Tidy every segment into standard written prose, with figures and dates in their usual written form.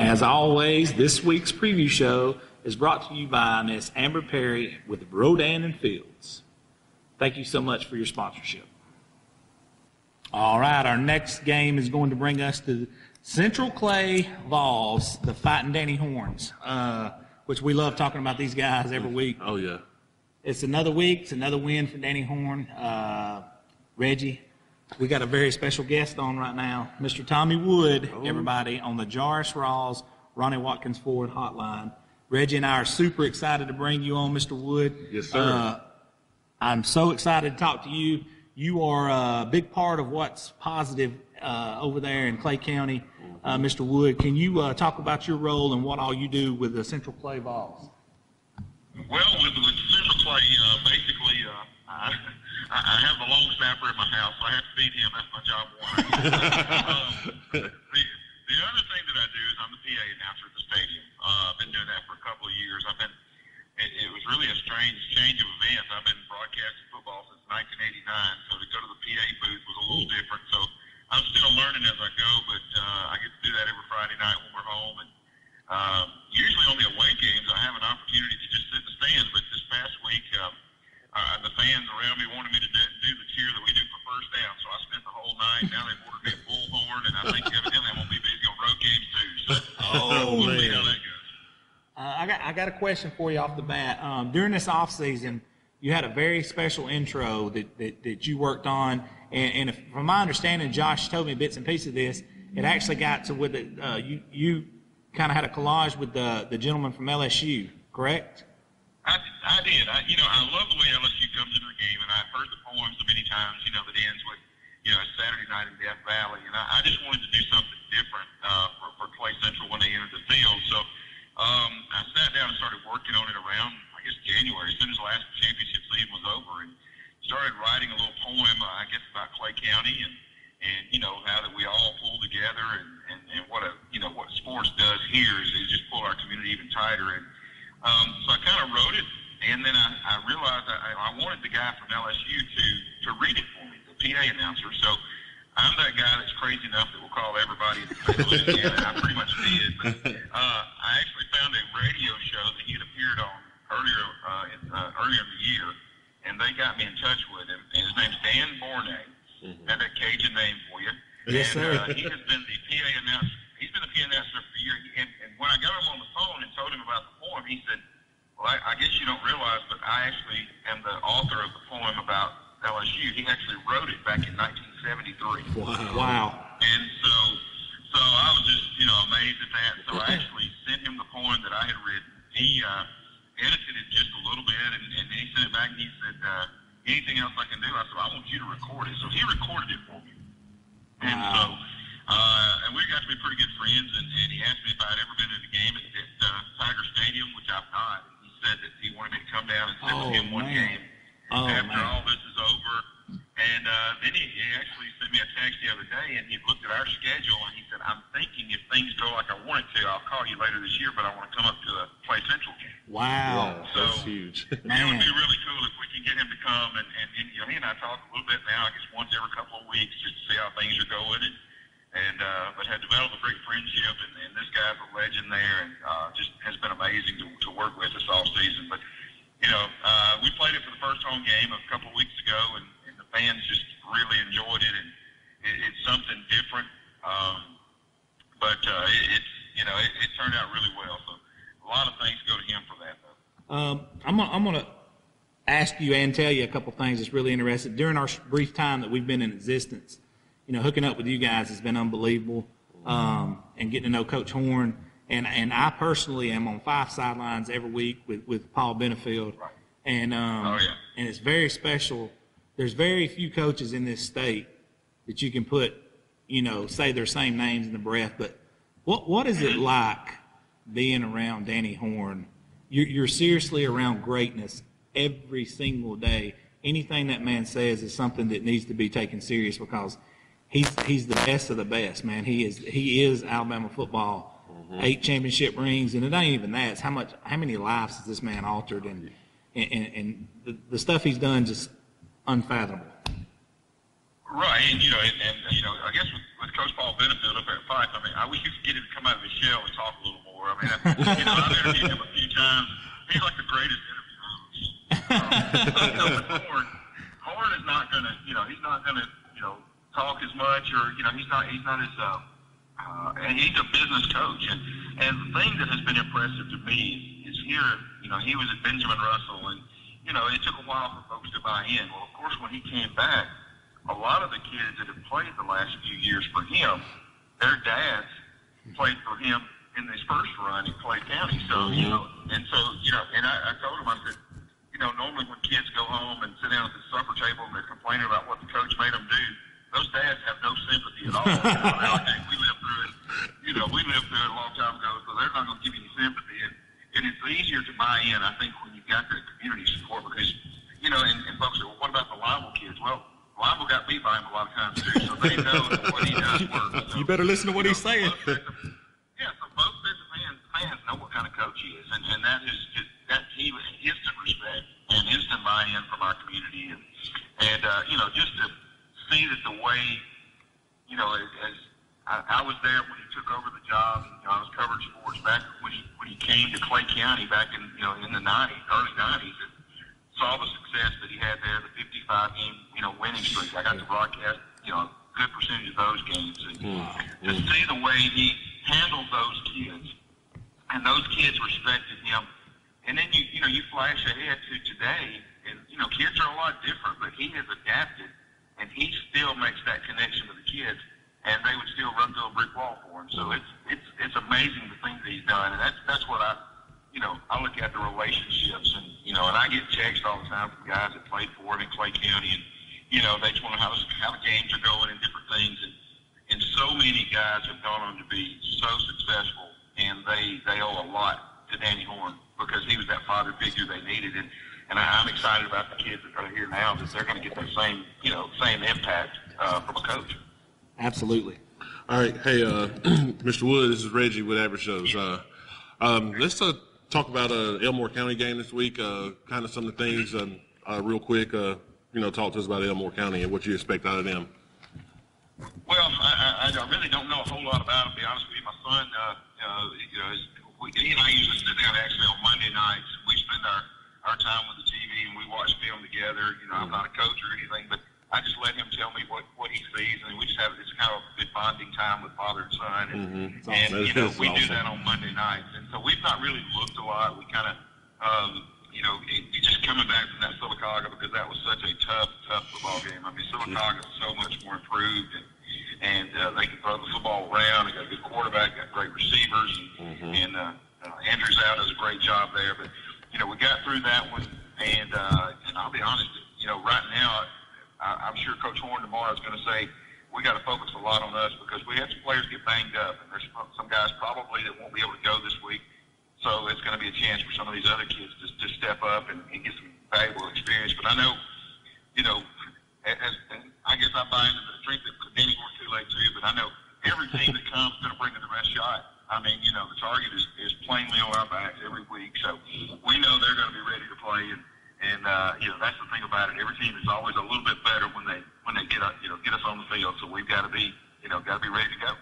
As always, this week's preview show is brought to you by Miss Amber Perry with Rodan and Fields. Thank you so much for your sponsorship. All right, our next game is going to bring us to Central Clay Vols, the Fighting Danny Horns, which we love talking about these guys every week. Oh, yeah. It's another week. It's another win for Danny Horn. Reggie, we got a very special guest on right now, Mr. Tommy Wood, everybody, on the Jaurus Rawls, Ronnie Watkins Ford hotline. Reggie and I are super excited to bring you on, Mr. Wood. Yes, sir. I'm so excited to talk to you. You are a big part of what's positive over there in Clay County. Mr. Wood, can you talk about your role and what all you do with the Central Clay Vols? Well, with Central Clay, basically, I have the long snapper in my house, so I have to feed him. That's my job one. The other thing that I do is I'm the PA announcer at the stadium. I've been doing that for a couple of years. It was really a strange change of events. I've been broadcasting football since 1989, so to go to the PA booth was a little different. So I'm still learning as I go, but I get to do that every Friday night when we're home. And usually on the away games, I have an opportunity to just sit in the stands. But this past week, the fans around me wanted me to do the cheer that we do for first down. So I spent the whole night. Now they've ordered me a bullhorn, and I think evidently I'm going to be busy on road games too. So we'll see how that goes. I got a question for you off the bat. During this off season, you had a very special intro that you worked on, and from my understanding, Josh told me bits and pieces of this. It actually got to with it. You kind of had a collage with the gentleman from LSU, correct? I did. I love the way LSU comes into the game, and I've heard the poems so many times. That ends with Saturday night in Death Valley, and I just wanted to do something different for Clay Central when they entered the field. So. I sat down and started working on it around, I guess, January, as soon as the last championship season was over, and started writing a little poem, I guess, about Clay County and how that we all pull together and what sports does here is just pull our community even tighter. And so I kind of wrote it, and then I realized I wanted the guy from LSU to read it for me, the PA announcer. So I'm that guy that's crazy enough that will call everybody in the state of Louisiana. I pretty much did. But I actually found a radio show that he had appeared on earlier in the year, and they got me in touch with him. And his name's Dan Bornay. Had that Cajun name for you. Yes, sir. He has been the PA announcer. He's been the PA announcer for years. And when I got him on the phone and told him about the poem, he said, "Well, I guess you don't realize, but I actually am the author of the poem about LSU. He actually wrote it back in 1973. Wow. And so I was just, amazed at that. So I actually sent him the poem that I had written. He edited it just a little bit, and then he sent it back, and he said, anything else I can do? I said, I want you to record it. So he recorded it for me. And so, and we got to be pretty good friends, and he asked me if I had ever been to the game at Tiger Stadium, which I've not. He said that he wanted me to come down and sit with him one game. After all this is over. And then he actually sent me a text the other day, and he looked at our schedule, and he said, I'm thinking if things go like I want it to, I'll call you later this year, but I want to come up to the Clay Central game. Wow. So that's huge. It would be really cool if we can get him to come, and he and I talk a little bit now, I guess once every couple of weeks, just to see how things are going, but had developed a great friendship, and this guy's a legend there, and just has been amazing to work with this all season. But we played it for the first home game a couple of weeks ago, and the fans just really enjoyed it, and it's something different. But it turned out really well. So a lot of thanks go to him for that, though. I'm gonna ask you and tell you a couple things that's really interesting. During our brief time that we've been in existence, hooking up with you guys has been unbelievable, and getting to know Coach Horn. And I personally am on Fyffe sidelines every week with Paul Benefield, and and it's very special. There's very few coaches in this state that you can put, say their same names in the breath. But what is it like being around Danny Horn? You're seriously around greatness every single day. Anything that man says is something that needs to be taken serious because he's the best of the best, man. He is Alabama football. 8 championship rings, and it ain't even that. It's how many lives has this man altered, and the stuff he's done just unfathomable. Right, and I guess with Coach Paul Benefield up there at Fyffe, I mean, I wish you could get him to come out of his shell and talk a little more. I mean, I've interviewed him a few times. He's like the greatest interviewer. Horn is not going to, he's not going to, talk as much, or he's not as, and he's a business coach, and the thing that has been impressive to me is here, he was at Benjamin Russell, and it took a while for folks to buy in. Well, of course, when he came back, a lot of the kids that have played the last few years for him, their dads played for him in his first run in Clay County. So, and I told him, I said, normally when kids go home and sit down at the supper table and they're complaining about what the coach made them do, those dads have no sympathy at all. They're like, hey, we lived through it. We lived through it a long time ago, so they're not going to give you any sympathy. And it's easier to buy in, I think, when you've got that community support because, and folks say, well, what about the Liable kids? Well, Liable got beat by him a lot of times, too, so they know that what he does works. So, you better listen to what he's saying. So both sets of fans know what kind of coach he is, and that is just, that he was instant respect and instant buy-in from our community. And just to see that the way, as I was there when he took over the job, I was covering sports back when he came to Clay County back in, in the 90s, early 90s, and saw the success that he had there, the 55-game, winning streak. I got to broadcast, a good percentage of those games. And to see the way he handled those kids, and those kids respected him. And then you flash ahead to today, and kids are a lot different, but he has adapted, and he still makes that connection to the kids, and they would still run through a brick wall for him. So it's amazing the things that he's done, and that's what I look at the relationships, and and I get texts all the time from guys that played for him in Clay County, and they just want to know how the games are going and different things, and so many guys have gone on to be so successful, and they owe a lot to Danny Horn because he was that father figure they needed, and I'm excited about the kids that are here now that they're going to get that same impact from a coach. Absolutely. All right, hey, Mr. Wood, this is Reggie with Average Shows. Let's talk about Elmore County game this week. Kind of some of the things, real quick. Talk to us about Elmore County and what you expect out of them. Well, I really don't know a whole lot about it. To be honest with you, my son, he and I usually sit down actually on Monday nights. We spend our time with the TV and we watch film together. I'm not a coach or anything, but I just let him tell me what he sees, and we just have it's kind of a good bonding time with father and son, and we do that on Monday nights, and so we've not really looked a lot. We kind of, just coming back from that Sylvania, because that was such a tough football game. I mean, Sylvania is so much more improved, and they can throw the football around. They got a good quarterback, got great receivers, and Andrews out does a great job there. But we got through that one, and I'll be honest, right now. I'm sure Coach Horn tomorrow is going to say we got to focus a lot on us because we had some players get banged up, and there's some guys probably that won't be able to go this week. So it's going to be a chance for some of these other kids to step up and get some valuable experience. But I know, and I guess I buy into the drink that Danny Horn too late too. But I know every team that comes is going to bring in the best shot. I mean, the target is plainly on our backs every week, so we know they're going to be ready to play. And that's the thing about it. Every team is always a little bit better when they get us on the field. So we've got to be ready to go.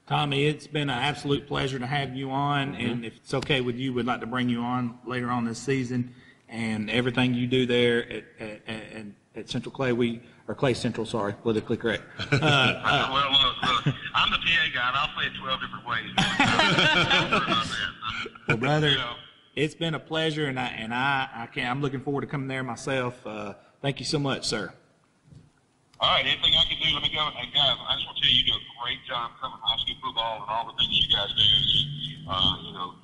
Tommy, it's been an absolute pleasure to have you on. And if it's okay with you, we'd like to bring you on later on this season. And everything you do there at Central Clay, Clay Central, sorry, politically correct. Well, look, I'm the PA guy, and I'll say it 12 different ways. Well, brother. It's been a pleasure, and I'm looking forward to coming there myself. Thank you so much, sir. All right, anything I can do, let me go. And guys, I just want to tell you, you do a great job covering high school football and all the things you guys do.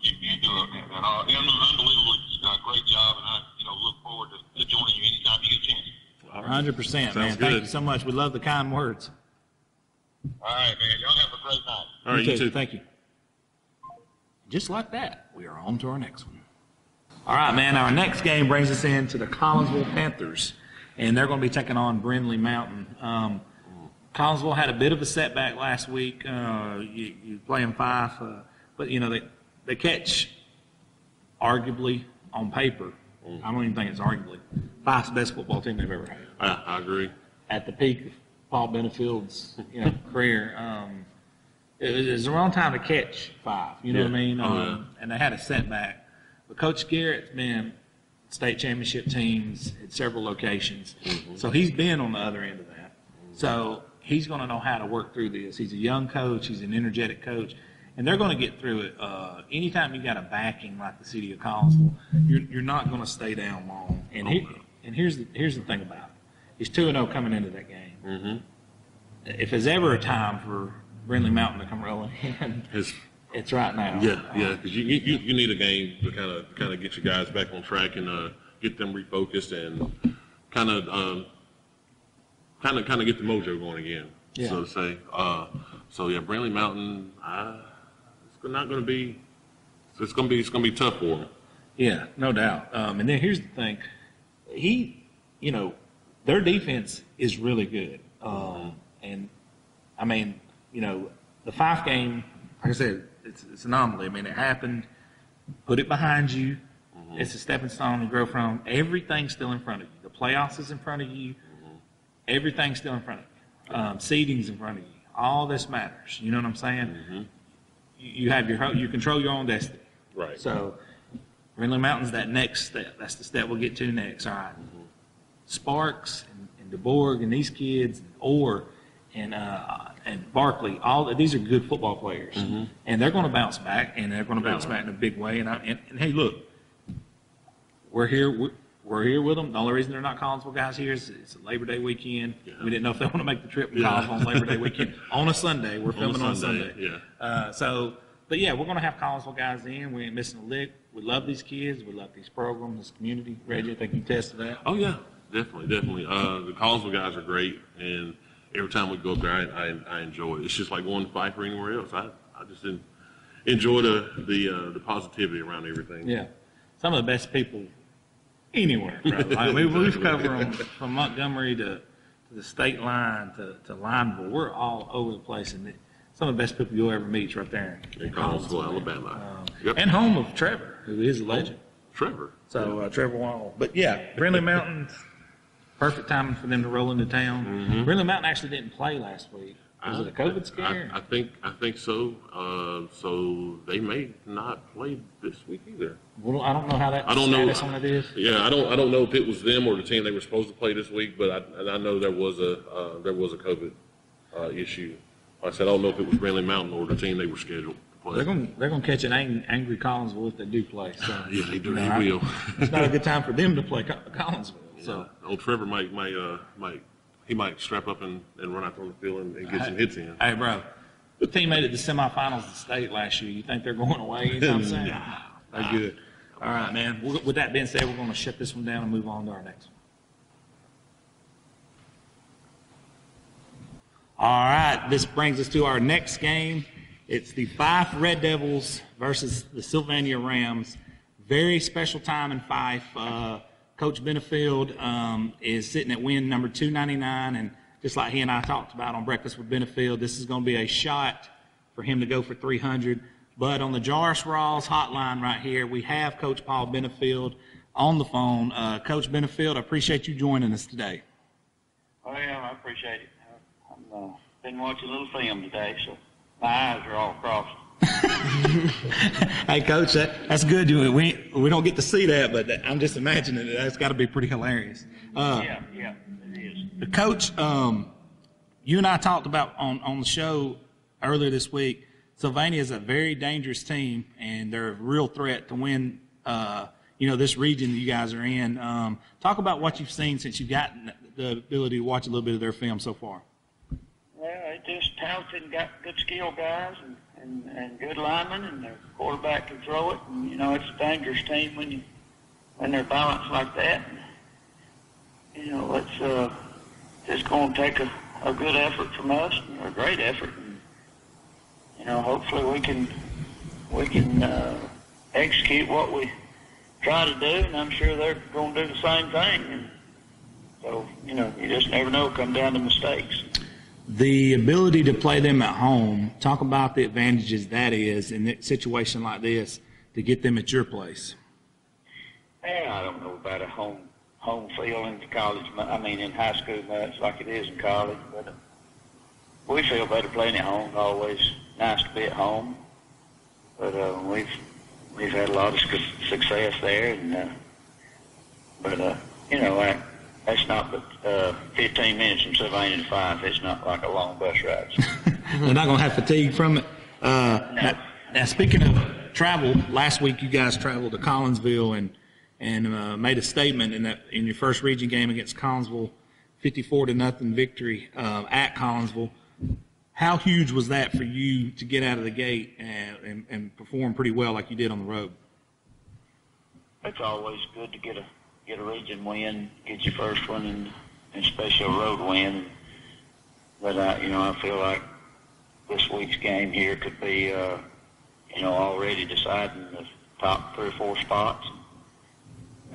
You do an unbelievably great job, and I look forward to joining you anytime you get a chance. 100%, man. Thank you so much. We love the kind words. All right, man. Y'all have a great night. All right, you too. Thank you. Just like that, we are on to our next one. All right, man, our next game brings us into the Collinsville Panthers, and they're going to be taking on Brindley Mountain. Collinsville had a bit of a setback last week. You play them Fyffe, but, they catch, arguably, on paper, I don't even think it's arguably, Fyffe's best football team they've ever had. I agree. At the peak Paul Benefield's career. It was the wrong time to catch Fyffe. You know what I mean? And they had a setback. But Coach Garrett's been state championship teams at several locations, so he's been on the other end of that. So he's going to know how to work through this. He's a young coach. He's an energetic coach. And they're going to get through it. Anytime you got a backing like the city of Collinsville, you're not going to stay down long. And here's the thing about it. He's 2-0 coming into that game. If there's ever a time for Brindley Mountain to come rolling in, it's right now. Yeah, because you need a game to kind of get your guys back on track and get them refocused and kind of get the mojo going again, so to say. So yeah, Brindley Mountain. It's not going to be. It's going to be tough for him. Yeah, no doubt. And then here's the thing. Their defense is really good. And I mean, the Fyffe game, like I said, it's an anomaly. I mean, it happened. Put it behind you. It's a stepping stone to grow from. Everything's still in front of you. The playoffs is in front of you. Everything's still in front of you. Seeding's in front of you. All this matters. You know what I'm saying? You have you control your own destiny. Right. So, Brindley Mountain's that next step. That's the step we'll get to next. All right. Sparks and DeBorg and these kids, and Barkley, these are good football players, and they're going to bounce back, and they're going to bounce back in a big way. And hey, look, we're here. We're here with them. The only reason they're not Collinsville guys here is it's a Labor Day weekend. We didn't know if they want to make the trip to Collinsville on Labor Day weekend on a Sunday. We're filming on a Sunday. But yeah, we're going to have Collinsville guys in. We ain't missing a lick. We love these kids. We love these programs, this community. Reggie, I think you tested that. Oh yeah, definitely. The Collinsville guys are great, and every time we go up there, I enjoy it. It's just like going to Fyffe or anywhere else. I just enjoy the positivity around everything. Yeah, some of the best people anywhere, brother. I mean, we've covered them from Montgomery to the state line to Lineville. We're all over the place, and some of the best people you'll ever meet is right there in Collinsville, Alabama. And home of Trevor, who is a legend. Trevor. So Trevor Wall. But yeah, Brindley Mountain, perfect timing for them to roll into town. Brindley Mountain actually didn't play last week. Was it a COVID scare? I think so. So they may not play this week either. Well, I don't know how that status on it is. Yeah, I don't know if it was them or the team they were supposed to play this week, but I know there was a COVID issue. Like I said, I don't know if it was Brindley Mountain or the team they were scheduled to play. They're gonna catch an angry Collinsville if they do play. So, yeah, they do. They will. It's not a good time for them to play Collinsville. So old Trevor might strap up and run out on the field and get some hits in. Hey, bro, the team made it to semifinals of the state last year. You think they're going away? You know what I'm saying? They're good. All right, man. With that being said, we're going to shut this one down and move on to our next one. All right, this brings us to our next game. It's the Fyffe Red Devils versus the Sylvania Rams. Very special time in Fyffe. Coach Benefield is sitting at win number 299, and just like he and I talked about on Breakfast with Benefield, this is going to be a shot for him to go for 300. But on the Jaurus Rawls hotline right here, we have Coach Paul Benefield on the phone. Coach Benefield, I appreciate you joining us today. Oh, yeah, I appreciate it. I've been watching a little film today, so my eyes are all crossed. Hey, Coach, that's good. We don't get to see that, but I'm just imagining it. That's got to be pretty hilarious. Yeah, it is. Coach, you and I talked about on the show earlier this week, Sylvania is a very dangerous team, and they're a real threat to win, this region that you guys are in. Talk about what you've seen since you've gotten the ability to watch a little bit of their film so far. Well, they just talented and got good skill guys and good linemen, and their quarterback can throw it. And, it's a dangerous team when they're balanced like that. And, it's just going to take a good effort from us, a great effort. And, hopefully we can execute what we try to do, and I'm sure they're going to do the same thing. And so, you just never know. Come down to mistakes. The ability to play them at home, talk about the advantages that is in a situation like this to get them at your place. I don't know about a home home field in college. I mean, in high school much like it is in college. But we feel better playing at home. It's always nice to be at home. But we've had a lot of success there, and you know, that's not but 15 minutes from Sylvania to Fyffe. It's not like a long bus ride. They're not going to have fatigue from it. No. Now, speaking of travel, last week you guys traveled to Collinsville and made a statement in your first region game against Collinsville, 54-0 victory at Collinsville. How huge was that for you to get out of the gate and perform pretty well like you did on the road? It's always good to get a region win, get your first one, and especially a road win. But you know, I feel like this week's game here could be, you know, already deciding the top 3 or 4 spots.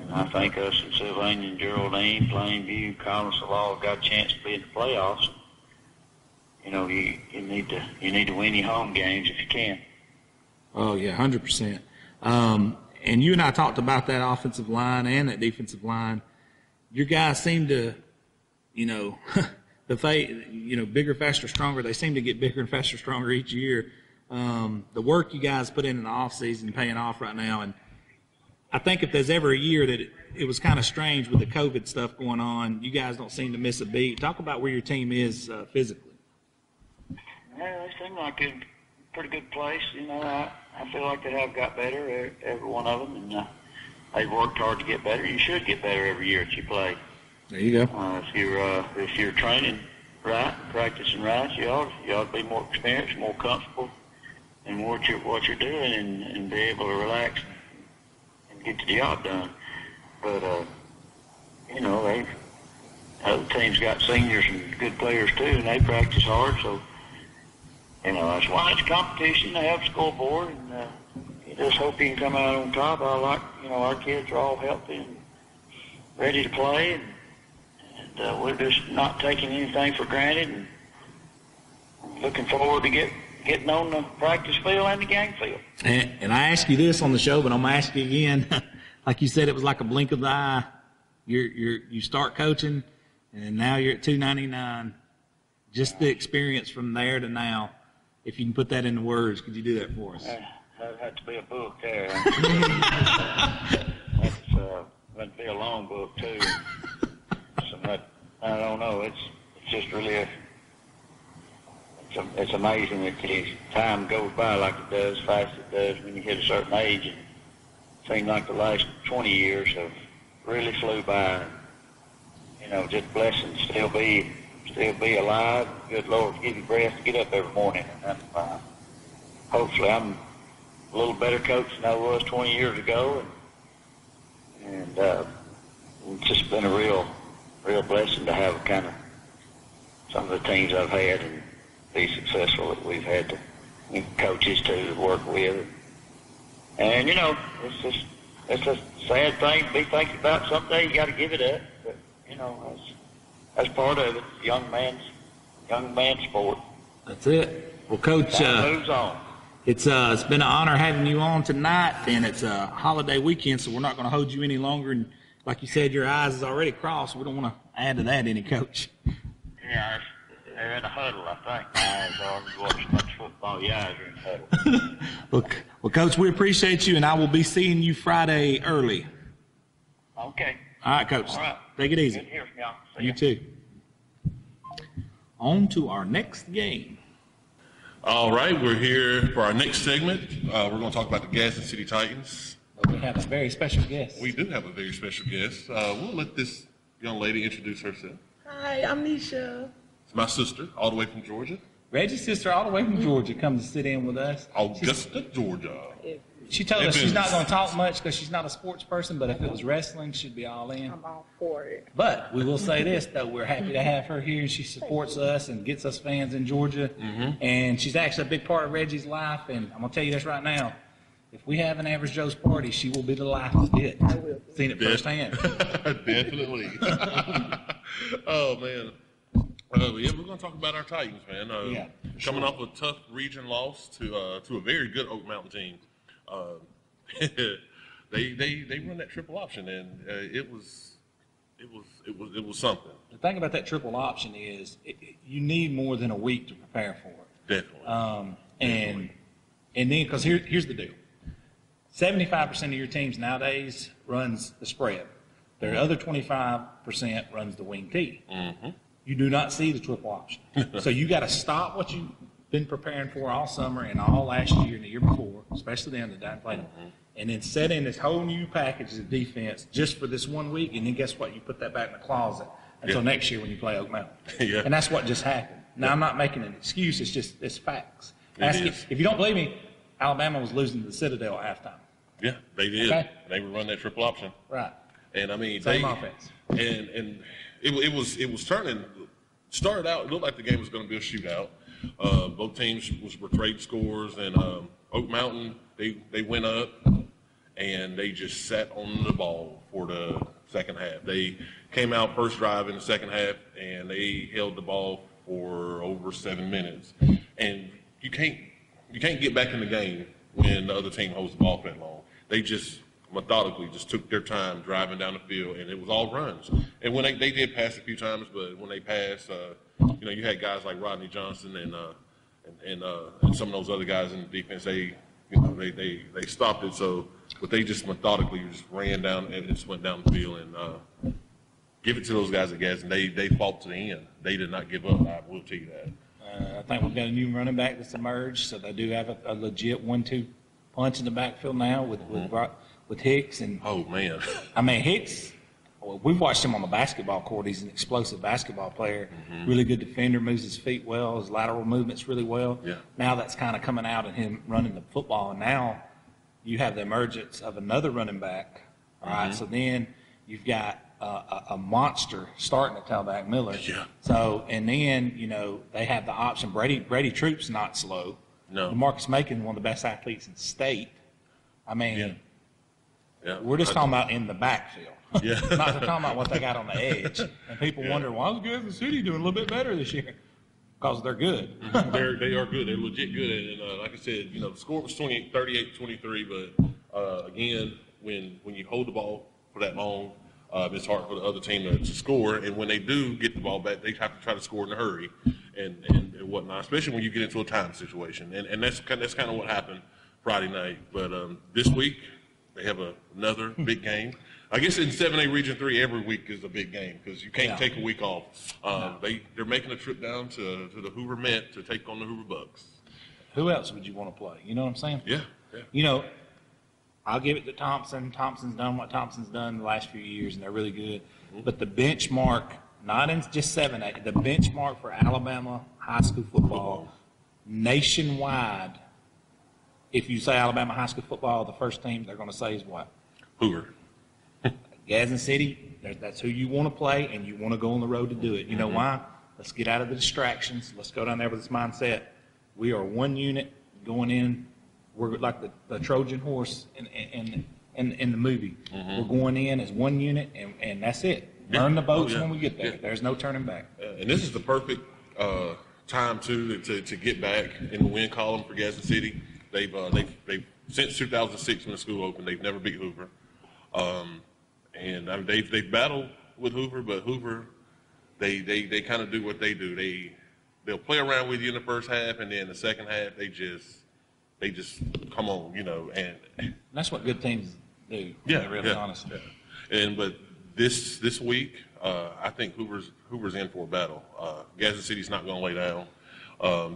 And I think us and Sylvania and Geraldine, Plainview, Collinsville all got a chance to be in the playoffs. You know, you need to win your home games if you can. Oh yeah, 100%. And you and I talked about that offensive line and that defensive line. Your guys seem to, you know, bigger, faster, stronger. They seem to get bigger and faster, stronger each year. The work you guys put in the offseason paying off right now. And I think if there's ever a year that it was kind of strange with the COVID stuff going on, you guys don't seem to miss a beat. Talk about where your team is physically. Yeah, they seem like a pretty good place. You know, I feel like they have got better, every one of them, and they've worked hard to get better. You should get better every year that you play. There you go. If you're training right, practicing right, you ought to be more experienced, more comfortable in what you're doing, and be able to relax and get the job done. But you know, other teams got seniors and good players too, and they practice hard. So you know, that's why it's competition. They have a scoreboard, and you just hope you can come out on top. You know, our kids are all healthy and ready to play, and we're just not taking anything for granted, and looking forward to getting on the practice field and the game field. And I asked you this on the show, but I'm gonna ask you again. Like you said, it was like a blink of the eye. You start coaching, and now you're at 299. Just the experience from there to now. If you can put that into words, could you do that for us? That'd have to be a book there. That's going to be a long book too. So I don't know. It's just really it's amazing that the time goes by like it does, fast it does when you hit a certain age. And it seems like the last 20 years have really flew by. You know, just blessings still be alive. Good Lord, give you breath to get up every morning. And hopefully I'm a little better coach than I was 20 years ago. And it's just been a real blessing to have kind of some of the teams I've had and be successful that we've had to, coaches to work with. And, you know, it's a sad thing to be thinking about. Someday you got to give it up. But, you know, that's part of it. Young man's sport. That's it. Well, Coach, moves on. It's been an honor having you on tonight, and it's a holiday weekend, so we're not going to hold you any longer. And like you said, your eyes is already crossed. We don't want to add to that any, Coach. Yeah, they're in a huddle, I think. My eyes are. You watch much football, your eyes are in a huddle. Well, Coach, we appreciate you, and I will be seeing you Friday early. Okay. All right, Coach. All right. Take it easy. Good to hear from y'all. See You ya. too. On to our next game. All right, we're here for our next segment. We're going to talk about the Gadsden City Titans. We have a very special guest. We do have a very special guest. We'll let this young lady introduce herself. Hi, I'm Nisha. It's my sister, all the way from Georgia. Reggie's sister, all the way from Georgia, comes to sit in with us. Augusta, Georgia. She told us she's not going to talk much because she's not a sports person, but if it was wrestling, she'd be all in. I'm all for it. But we will say this, though. We're happy to have her here. She supports us and gets us fans in Georgia. Mm-hmm. And she's actually a big part of Reggie's life. And I'm going to tell you this right now. If we have an Average Joe's party, she will be the life of it. I will. Seen it firsthand. Definitely. Oh, man. Yeah, we're going to talk about our Titans, man. Coming off a tough region loss to a very good Oak Mountain team. They run that triple option, and it was it was something. The thing about that triple option is you need more than a week to prepare for it. Definitely. And then, because here's the deal. 75% of your teams nowadays runs the spread. Their other 25% runs the wing T. Mm-hmm. You do not see the triple option. So you got to stop what you've been preparing for all summer and all last year and the year before, especially then that didn't play them, and then set in this whole new package of defense just for this 1 week, and then guess what? You put that back in the closet until next year when you play Oak Mountain. Yeah. And that's what just happened. Now, I'm not making an excuse. It's facts. If you don't believe me, Alabama was losing to the Citadel at halftime. Yeah, they did. Okay. They were running that triple option. Right. And I mean, Same offense. And it was turning. Started out, it looked like the game was going to be a shootout. Both teams were trading scores, and Oak Mountain they went up, and they just sat on the ball for the second half. They came out first drive in the second half, and they held the ball for over 7 minutes. And you can't get back in the game when the other team holds the ball for that long. They just methodically just took their time driving down the field, and it was all runs. And when they did pass a few times, but when they passed, you had guys like Rodney Johnson and some of those other guys in the defense. They stopped it. So, but they just methodically just ran down and just went down the field and give it to those guys at Gadsden. They fought to the end. They did not give up. I will tell you that. I think we've got a new running back that's emerged, so they do have a legit 1-2 punch in the backfield now with Hicks. And Oh man, I mean, Hicks, well, we've watched him on the basketball court. He's an explosive basketball player, really good defender, moves his feet well, his lateral movements really well. Yeah. Now that's kind of coming out in him running the football, and now you have the emergence of another running back. All right, so then you've got a monster starting at tailback, Miller. Yeah. So, and then, they have the option. Brady Troop's not slow. No. Marcus Macon, one of the best athletes in state. I mean, yeah. we're just talking about in the backfield. Yeah. Not talking about what they got on the edge. And people wonder, why is Gadsden City doing a little bit better this year? Because they're good. They are good. They're legit good. And like I said, the score was 38-23. But again, when you hold the ball for that long, it's hard for the other team to score. And when they do get the ball back, they have to try to score in a hurry and whatnot, especially when you get into a time situation. And that's kind of what happened Friday night. But this week, they have another big game. I guess in 7A Region 3, every week is a big game because you can't take a week off. They're making a trip down to the Hoover Met to take on the Hoover Bucks. Who else would you want to play? You know what I'm saying? Yeah. I'll give it to Thompson. Thompson's done what Thompson's done the last few years, and they're really good. But the benchmark, not in just 7A, the benchmark for Alabama high school football nationwide, if you say Alabama high school football, the first team they're going to say is what? Hoover. Gadsden City, that's who you want to play, and you want to go on the road to do it. You know why? Let's get out of the distractions. Let's go down there with this mindset. We are one unit going in. We're like the Trojan horse in the movie. We're going in as one unit, and that's it. Burn the boats when we get there. There's no turning back. And this is the perfect time to get back in the win column for Gadsden City. They've since 2006 when the school opened, they've never beat Hoover. And I mean, they've battled with Hoover, but Hoover, they kind of do what they do. They'll play around with you in the first half, and then the second half they just come on, and that's what good teams do. Yeah, really honest. And but this week, I think Hoover's in for a battle. Gadsden City's not going to lay down.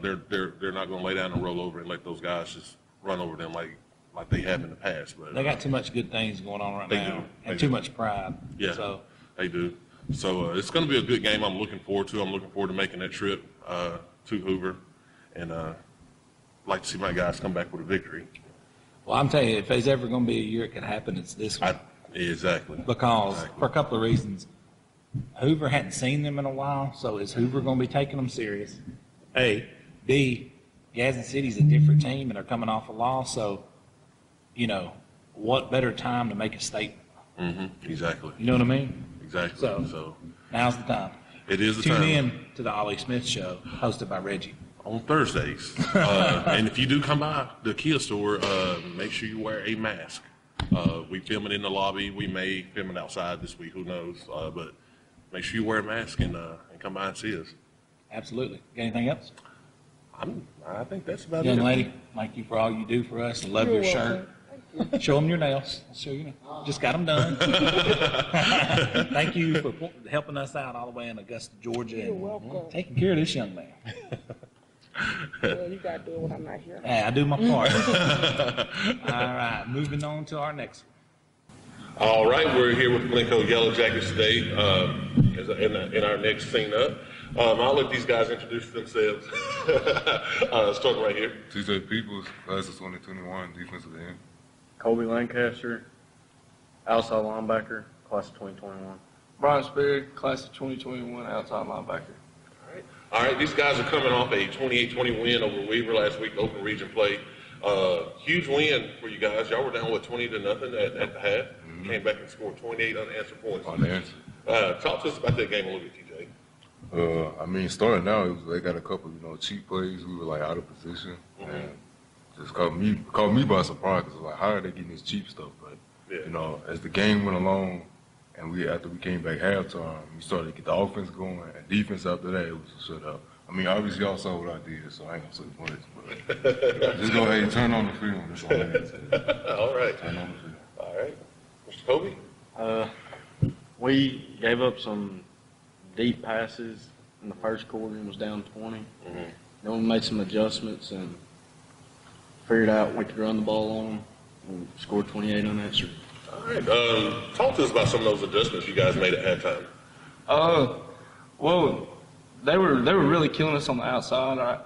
They're not going to lay down and roll over and let those guys just run over them like they have in the past. But they got too much good things going on right now, and too much pride. Yeah, so they do. So it's going to be a good game. I'm looking forward to making that trip to Hoover, and like to see my guys come back with a victory. Well, I'm telling you, if there's ever going to be a year it could happen, it's this one. Exactly. Because for a couple of reasons, Hoover hadn't seen them in a while, so is Hoover going to be taking them serious? A. B. Gadsden City's a different team, and they're coming off a loss, so, what better time to make a statement? Exactly. You know what I mean? Exactly. So now's the time. It is the Tune time. Tune in to the Ollie Smith Show, hosted by Reggie. On Thursdays. And if you do come by the Kia store, make sure you wear a mask. We film it in the lobby. We may film it outside this week. Who knows? But make sure you wear a mask and come by and see us. Absolutely. Got anything else? I think that's about Young it. lady, thank you for all you do for us. I love your shirt. Show them your nails. I'll show you. Just got them done. Thank you for helping us out all the way in Augusta, Georgia. You're welcome. Taking care of this young man. Well, you got to do it when I'm not here. Hey, I do my part. All right, moving on to our next one. All right, we're here with Glencoe Yellow Jackets today in our next scene up. I'll let these guys introduce themselves. Starting right here. TJ Peoples, class of 2021, defensive end. Colby Lancaster, outside linebacker, class of 2021. Brian Sperry, class of 2021, outside linebacker. All right, these guys are coming off a 28-20 win over Weaver last week, open region play. Huge win for you guys. Y'all were down, 20-0 at the half. Mm-hmm. Came back and scored 28 unanswered points. Talk to us about that game a little bit, TJ. I mean, starting out, they got a couple, cheap plays. We were like out of position, and just caught me by surprise. Cause like, how are they getting this cheap stuff? But as the game went along, and after we came back halftime, we started to get the offense going, and defense after that, it was a shutout. I mean, obviously y'all saw what I did, so I ain't gonna say much. But just go ahead and turn on the film. That's all I need to say. All right. Turn on the film. All right, Mr. Kobe. We gave up some deep passes in the first quarter and was down 20. Mm-hmm. Then we made some adjustments and figured out we could run the ball on them and scored 28 unanswered. All right. Talk to us about some of those adjustments you guys made at halftime. Well, they were really killing us on the outside. Our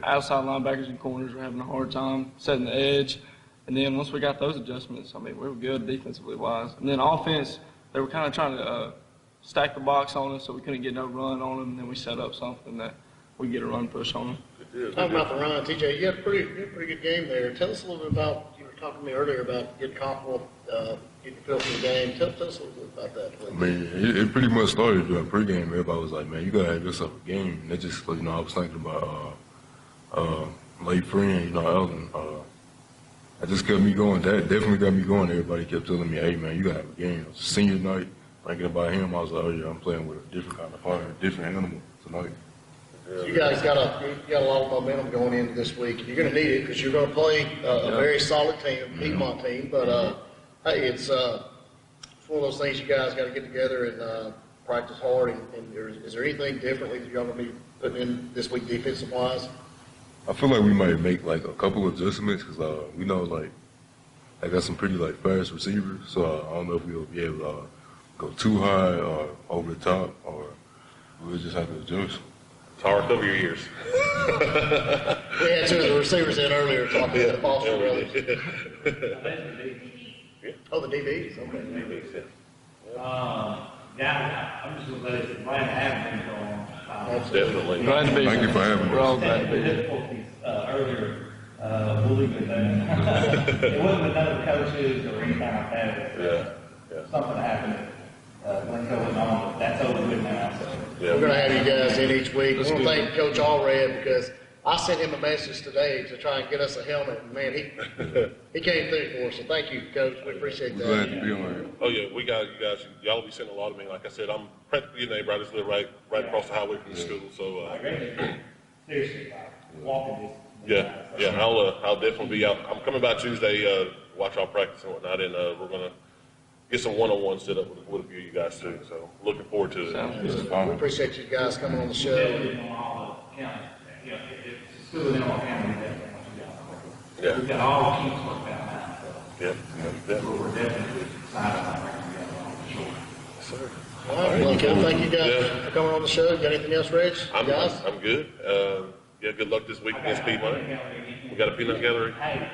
outside linebackers and corners were having a hard time setting the edge. And then once we got those adjustments, I mean, we were good defensively wise. And then offense, they were kind of trying to stack the box on us so we couldn't get no run on them. And then we set up something that we get a run push on them. Talking about the run, TJ, you had a pretty good game there. Tell us a little bit about, you were talking to me earlier about getting comfortable, getting feel for the game. Tell us a little bit about that, please. I mean, it pretty much started during pregame. Everybody was like, man, you gotta have yourself a game. And that just, I was thinking about late friend, Ellen. That just kept me going. That definitely got me going. Everybody kept telling me, hey, man, you gotta have a game. It was senior night. Thinking about him, I was like, oh, yeah, I'm playing with a different kind of fire, a different animal tonight. So you guys got a lot of momentum going into this week. You're going to need it because you're going to play a very solid team, a Piedmont team. But hey, it's one of those things you guys got to get together and practice hard. And is there anything differently that you're going to be putting in this week defensive wise? I feel like we might make like a couple of adjustments because we know like I got some pretty like fast receivers. So I don't know if we'll be able to go too high or over the top, or we'll just have to adjust. Tar, cover your ears. We had two of the receivers in earlier talking about the Foster brothers. Oh, the DBs? Okay. Yeah, I'm just going to say, glad to have him on. Definitely. Glad to be here. Thank you for having us. We're all glad to be here. Difficulties earlier, we'll leave it there. It wasn't with other coaches or anything like that. Yeah. Something happened. Glencoe went on, but that's over with now. So. Yeah. We're going to have you guys in each week. We want to thank Coach Allred because I sent him a message today to try and get us a helmet. And man, he came through for us. So thank you, Coach. We appreciate that. Glad to be on here. Oh yeah, we got you guys. Y'all be sending a lot of me. Like I said, I'm practically your neighbor. I just live right across the highway from the school. So Seriously, walking yeah. I'll definitely be out. I'm coming by Tuesday. Watch y'all practice and whatnot, and we're gonna get some one-on-one set up with a few of you guys too. So looking forward to it. We appreciate you guys coming on the show. It's still in our family. Yeah. We've got all the kinks worked out now. So. Yeah. We're definitely excited about bringing together for sure. Yes, sir. All right, well, thank you guys for coming on the show. You got anything else, Reg? I'm good. yeah, good luck this week against Piedmont. We got a peanut gallery. Hey,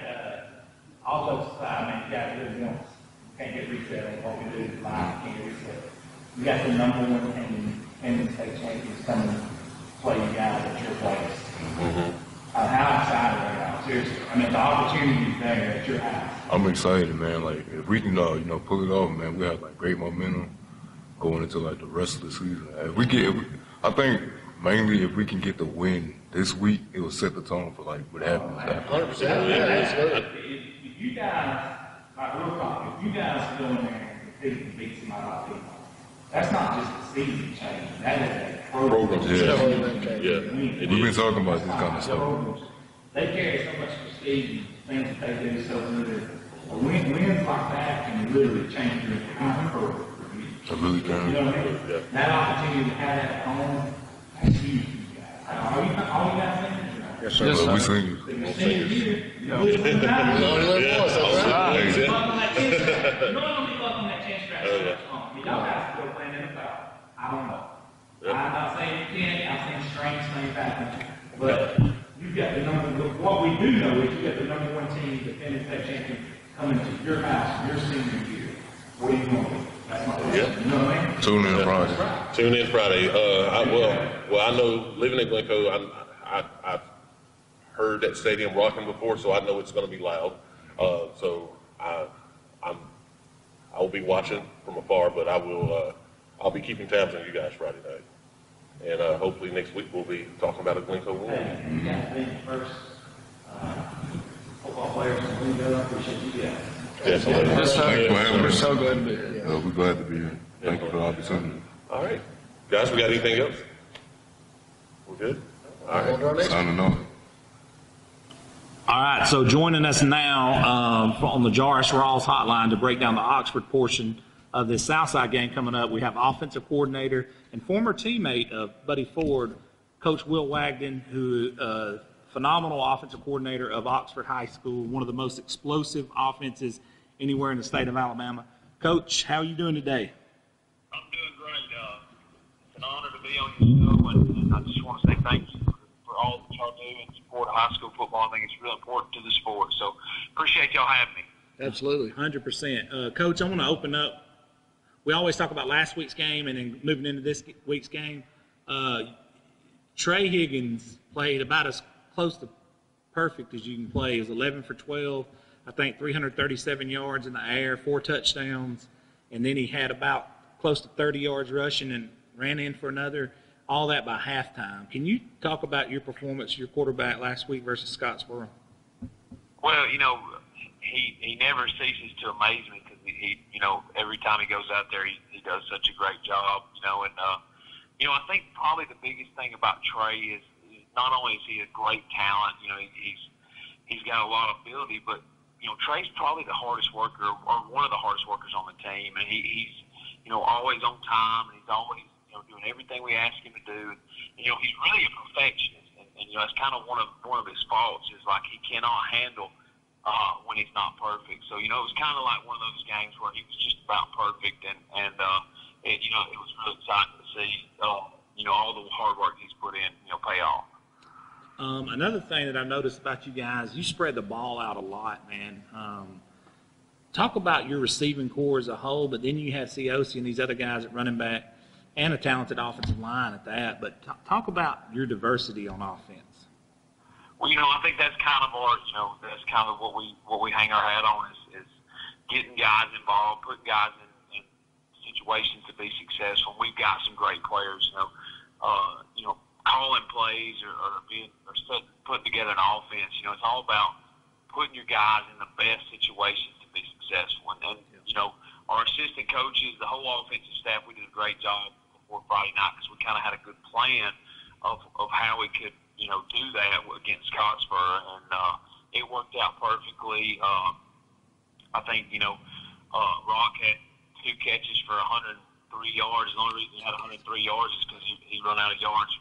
also, I mean, you guys really don't, can't get reset on what we do live, can't get reset. You got the number one and state champions coming to play you guys at your place. How excited are y'all? Seriously. I mean, the opportunity is there at your house. I'm excited, man. Like, if we can, pull it off, man, we have, like, great momentum going into, like, the rest of the season. I think, mainly, if we can get the win this week, it will set the tone for, like, what happens after. 100%. Yeah, absolutely. If you guys, like, real talk, You guys go in there and compete and beat somebody like people. That's not just a season change. That is a program. Yeah. We've been talking about this kind of stuff. They carry so much prestige and things that they do so good. Wins like that can really change your entire program. I really can. You know what I mean? Yeah. That opportunity to have that at home, that's huge. All you guys think? Yes, sir. Yes, We sir. sing. Your senior year, you Only live once, that's right. You know I'm gonna be up on that 10 strap. Oh, yeah. Y'all guys still playing NFL. I don't know. I'm not saying you can't. I've seen strange things happen. But you've got the number. What we do know is you got the number one team defending state champion coming to your house your senior year. What are you going to do? That's my question. Yeah. You know what I mean? Tune in Friday. Tune in Friday. I know living in Glencoe, I've heard that stadium rocking before, so I know it's going to be loud. So I'll be watching from afar, but I'll be keeping tabs on you guys Friday night. And hopefully next week we'll be talking about a Glencoe win. Hey, you guys being the first football players in Glencoe. I appreciate you guys. Definitely. Yes, Thank you for sir. having We're us. so glad to be here. We're glad to be here. Thank you for the opportunity. All right. Guys, we got anything else? We're good? All On right. to our next one. Signing off. All right, so joining us now on the Jaurus Rawls hotline to break down the Oxford portion of this Southside game coming up, we have offensive coordinator and former teammate of Buddy Ford, Coach Will Wagnon, who phenomenal offensive coordinator of Oxford High School, one of the most explosive offenses anywhere in the state of Alabama. Coach, how are you doing today? I'm doing great. It's an honor to be on your show, and I just want to say thank you for all that y'all do and support high school football. I think it's real important to the sport. So appreciate y'all having me. Absolutely. 100%. Coach, I want to open up. We always talk about last week's game and then moving into this week's game. Trey Higgins played about as close to perfect as you can play. He was 11 for 12, I think 337 yards in the air, 4 touchdowns, and then he had about close to 30 yards rushing and ran in for another, all that by halftime. Can you talk about your performance, your quarterback last week versus Scottsboro? Well, he never ceases to amaze me because he every time he goes out there, he does such a great job, and I think probably the biggest thing about Trey is not only is he a great talent, he's got a lot of ability, but Trey's probably the hardest worker or one of the hardest workers on the team, and he's always on time, and he's always doing everything we ask him to do. And, he's really a perfectionist, and that's kind of one of his faults is like he cannot handle when he's not perfect. So it was kind of like one of those games where he was just about perfect, and it was really exciting to see all the hard work he's put in pay off. Another thing that I've noticed about you guys, you spread the ball out a lot, man. Talk about your receiving core as a whole, but then you have Ciosi and these other guys at running back and a talented offensive line at that. But talk about your diversity on offense. Well, I think that's kind of our, that's kind of what we hang our hat on is getting guys involved, putting guys in situations to be successful. We've got some great players, calling plays or putting together an offense. It's all about putting your guys in the best situations to be successful. And our assistant coaches, the whole offensive staff, we did a great job before Friday night because we kind of had a good plan of how we could, do that against Scottsboro, and it worked out perfectly. I think, Rock had 2 catches for 103 yards. The only reason he had 103 yards is because he run out of yards.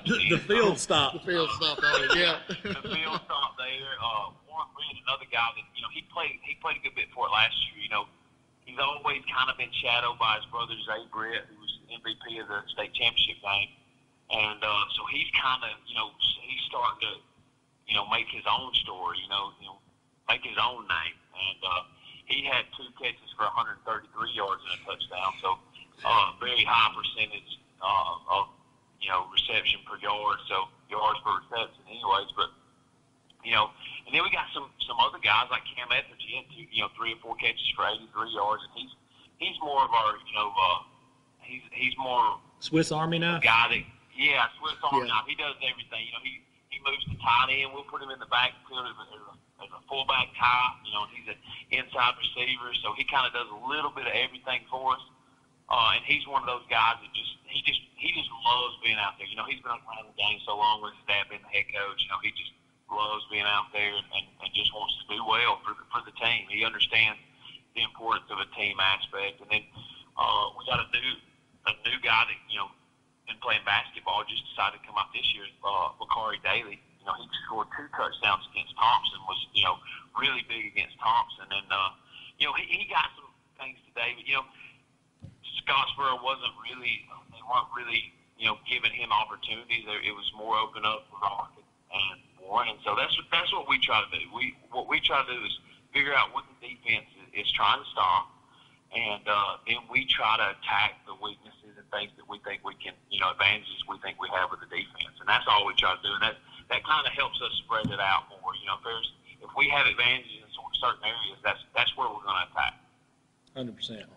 The field stopped. The field stopped on it, yeah. The field stopped there. Warren Reed, another guy that he played a good bit for it last year. He's always kind of been shadowed by his brother Zay Britt, who was MVP of the state championship game, and so he's kind of he's starting to make his own story. Make his own name, and he had 2 catches for 133 yards and a touchdown. So very high percentage of reception per yard, so yards per reception anyways, but and then we got some other guys like Cam Etheridge. He had 3 or 4 catches for 83 yards, and he's more of our he's more Swiss Army knife? guy that Swiss Army knife. He does everything. he moves to tight end. We'll put him in the backfield as a fullback type. You know, he's an inside receiver, so he kind of does a little bit of everything for us. And he's one of those guys that just loves being out there. You know, he's been around the game so long with his dad being the head coach. You know, he just loves being out there and just wants to do well for the team. He understands the importance of a team aspect. And then we got a new guy that, you know, been playing basketball, just decided to come out this year, Bakari Daly. You know, he scored 2 touchdowns against Thompson, was, you know, really big against Thompson. And, you know, he got some things today, but, you know, Scottsboro they weren't really, you know, giving him opportunities. It was more open up for Rocket and Warren. And so that's what we try to do. What we try to do is figure out what the defense is trying to stop, and then we try to attack the weaknesses and things that we think we can, you know, advantages we think we have with the defense. And that's all we try to do. And that kind of helps us spread it out more. You know, if we have advantages in certain areas, that's where we're going to attack. 100%.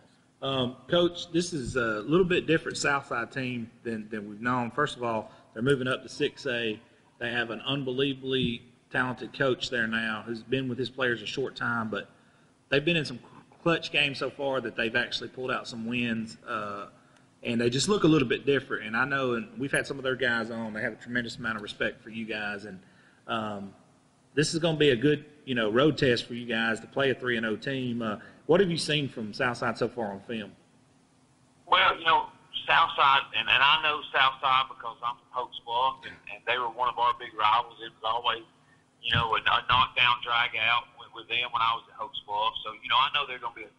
Coach, this is a little bit different Southside team than we've known. First of all, they're moving up to 6A. They have an unbelievably talented coach there now who's been with his players a short time, but they've been in some clutch games so far that they've actually pulled out some wins, and they just look a little bit different. And I know, and we've had some of their guys on, they have a tremendous amount of respect for you guys, and this is going to be a good, you know, road test for you guys to play a 3-0 team. What have you seen from Southside so far on film? Well, you know, Southside, and I know Southside because I'm from Hopes Bluff, and they were one of our big rivals. It was always, you know, a knockdown, drag out with them when I was at Hopes Bluff. So, you know, I know they're going to be a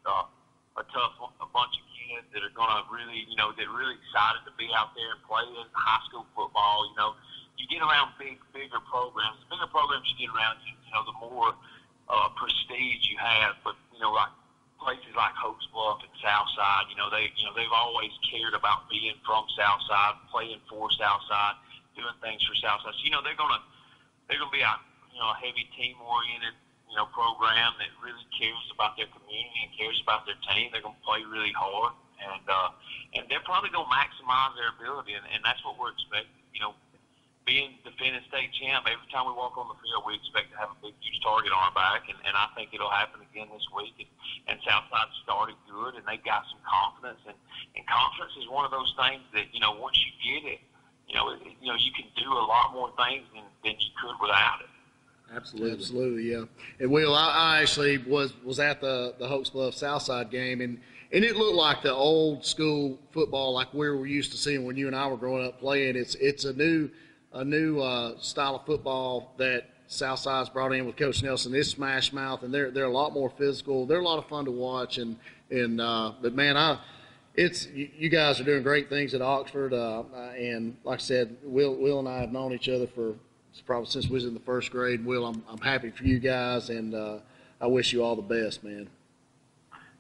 bunch of kids that are going to really, you know, that are really excited to be out there and play in high school football. You know, you get around bigger programs. The bigger programs you get around, you know, the more prestige you have. But, you know, like places like Hopes Bluff and Southside, you know, they've always cared about being from Southside, playing for Southside, doing things for Southside. So, you know, they're gonna be a, you know, a heavy team-oriented, you know, program that really cares about their community and cares about their team. They're gonna play really hard, and they're probably gonna maximize their ability, and that's what we're expecting. You know, being defending state champ, every time we walk on the field, we expect to have a big, huge target on our back, and I think it'll happen again this week. And Southside started good, and they got some confidence, and confidence is one of those things that, you know, once you get it, you know, you can do a lot more things than you could without it. Absolutely, yeah. And Will, I actually was at the Hopes Bluff Southside game, and it looked like the old school football like we were used to seeing when you and I were growing up playing. It's a new style of football that Southside's brought in with Coach Nelson. It's smash mouth, and they're a lot more physical. They're a lot of fun to watch, but man, you guys are doing great things at Oxford, and like I said, Will and I have known each other for probably since we was in the first grade. Will, I'm happy for you guys, and I wish you all the best, man.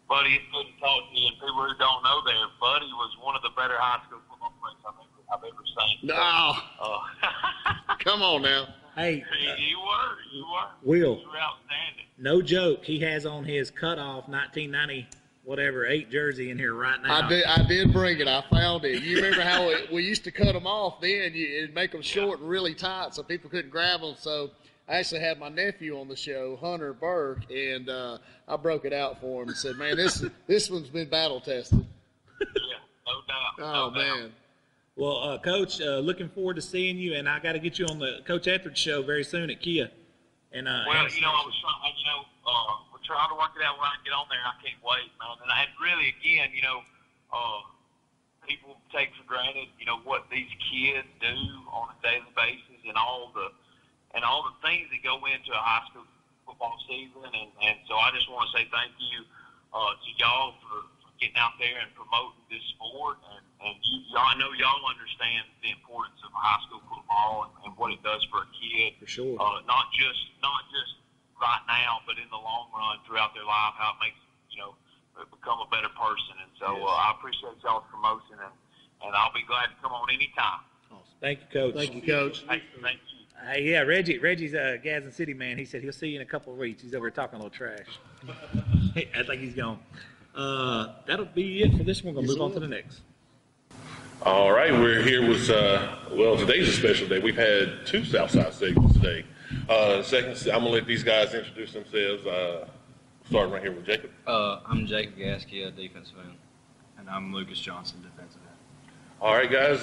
Buddy, it's good to talk to you. And people who don't know there, Buddy was one of the better high school football players I've ever seen. No. Come on now. Hey. You were. Will. You were outstanding. No joke. He has on his cutoff 1990 whatever 8 jersey in here right now. I did bring it. I found it. You remember how we used to cut them off then? It'd make them short and really tight so people couldn't grab them. So I actually had my nephew on the show, Hunter Burke, and I broke it out for him and said, man, this one's been battle tested. Yeah, no doubt. Oh, man. Well, Coach, looking forward to seeing you, and I got to get you on the Coach Etheridge show very soon at Kia. And well, you know, we're trying to work it out when I get on there. I can't wait, man. And really, again, you know, people take for granted, you know, what these kids do on a daily basis, and all the things that go into a high school football season. And so I just want to say thank you to y'all for getting out there and promoting this sport. And I know y'all understand the importance of high school football and what it does for a kid. For sure. Not just right now, but in the long run throughout their life, how it makes, you know, become a better person. And so I appreciate y'all's promotion, and I'll be glad to come on anytime. Awesome. Thank you, Coach. Thank you, Coach. Hey, thank you. Yeah, Reggie's a Gadsden City man. He said he'll see you in a couple of weeks. He's over here talking a little trash. I think he's gone. That'll be it for this one. We're going to move on to the next. All right, we're here with, well, today's a special day. We've had 2 Southside segments today. Second, I'm going to let these guys introduce themselves. Starting right here with Jacob. I'm Jacob Gasky, defensive end. And I'm Lucas Johnson, defensive end. All right, guys,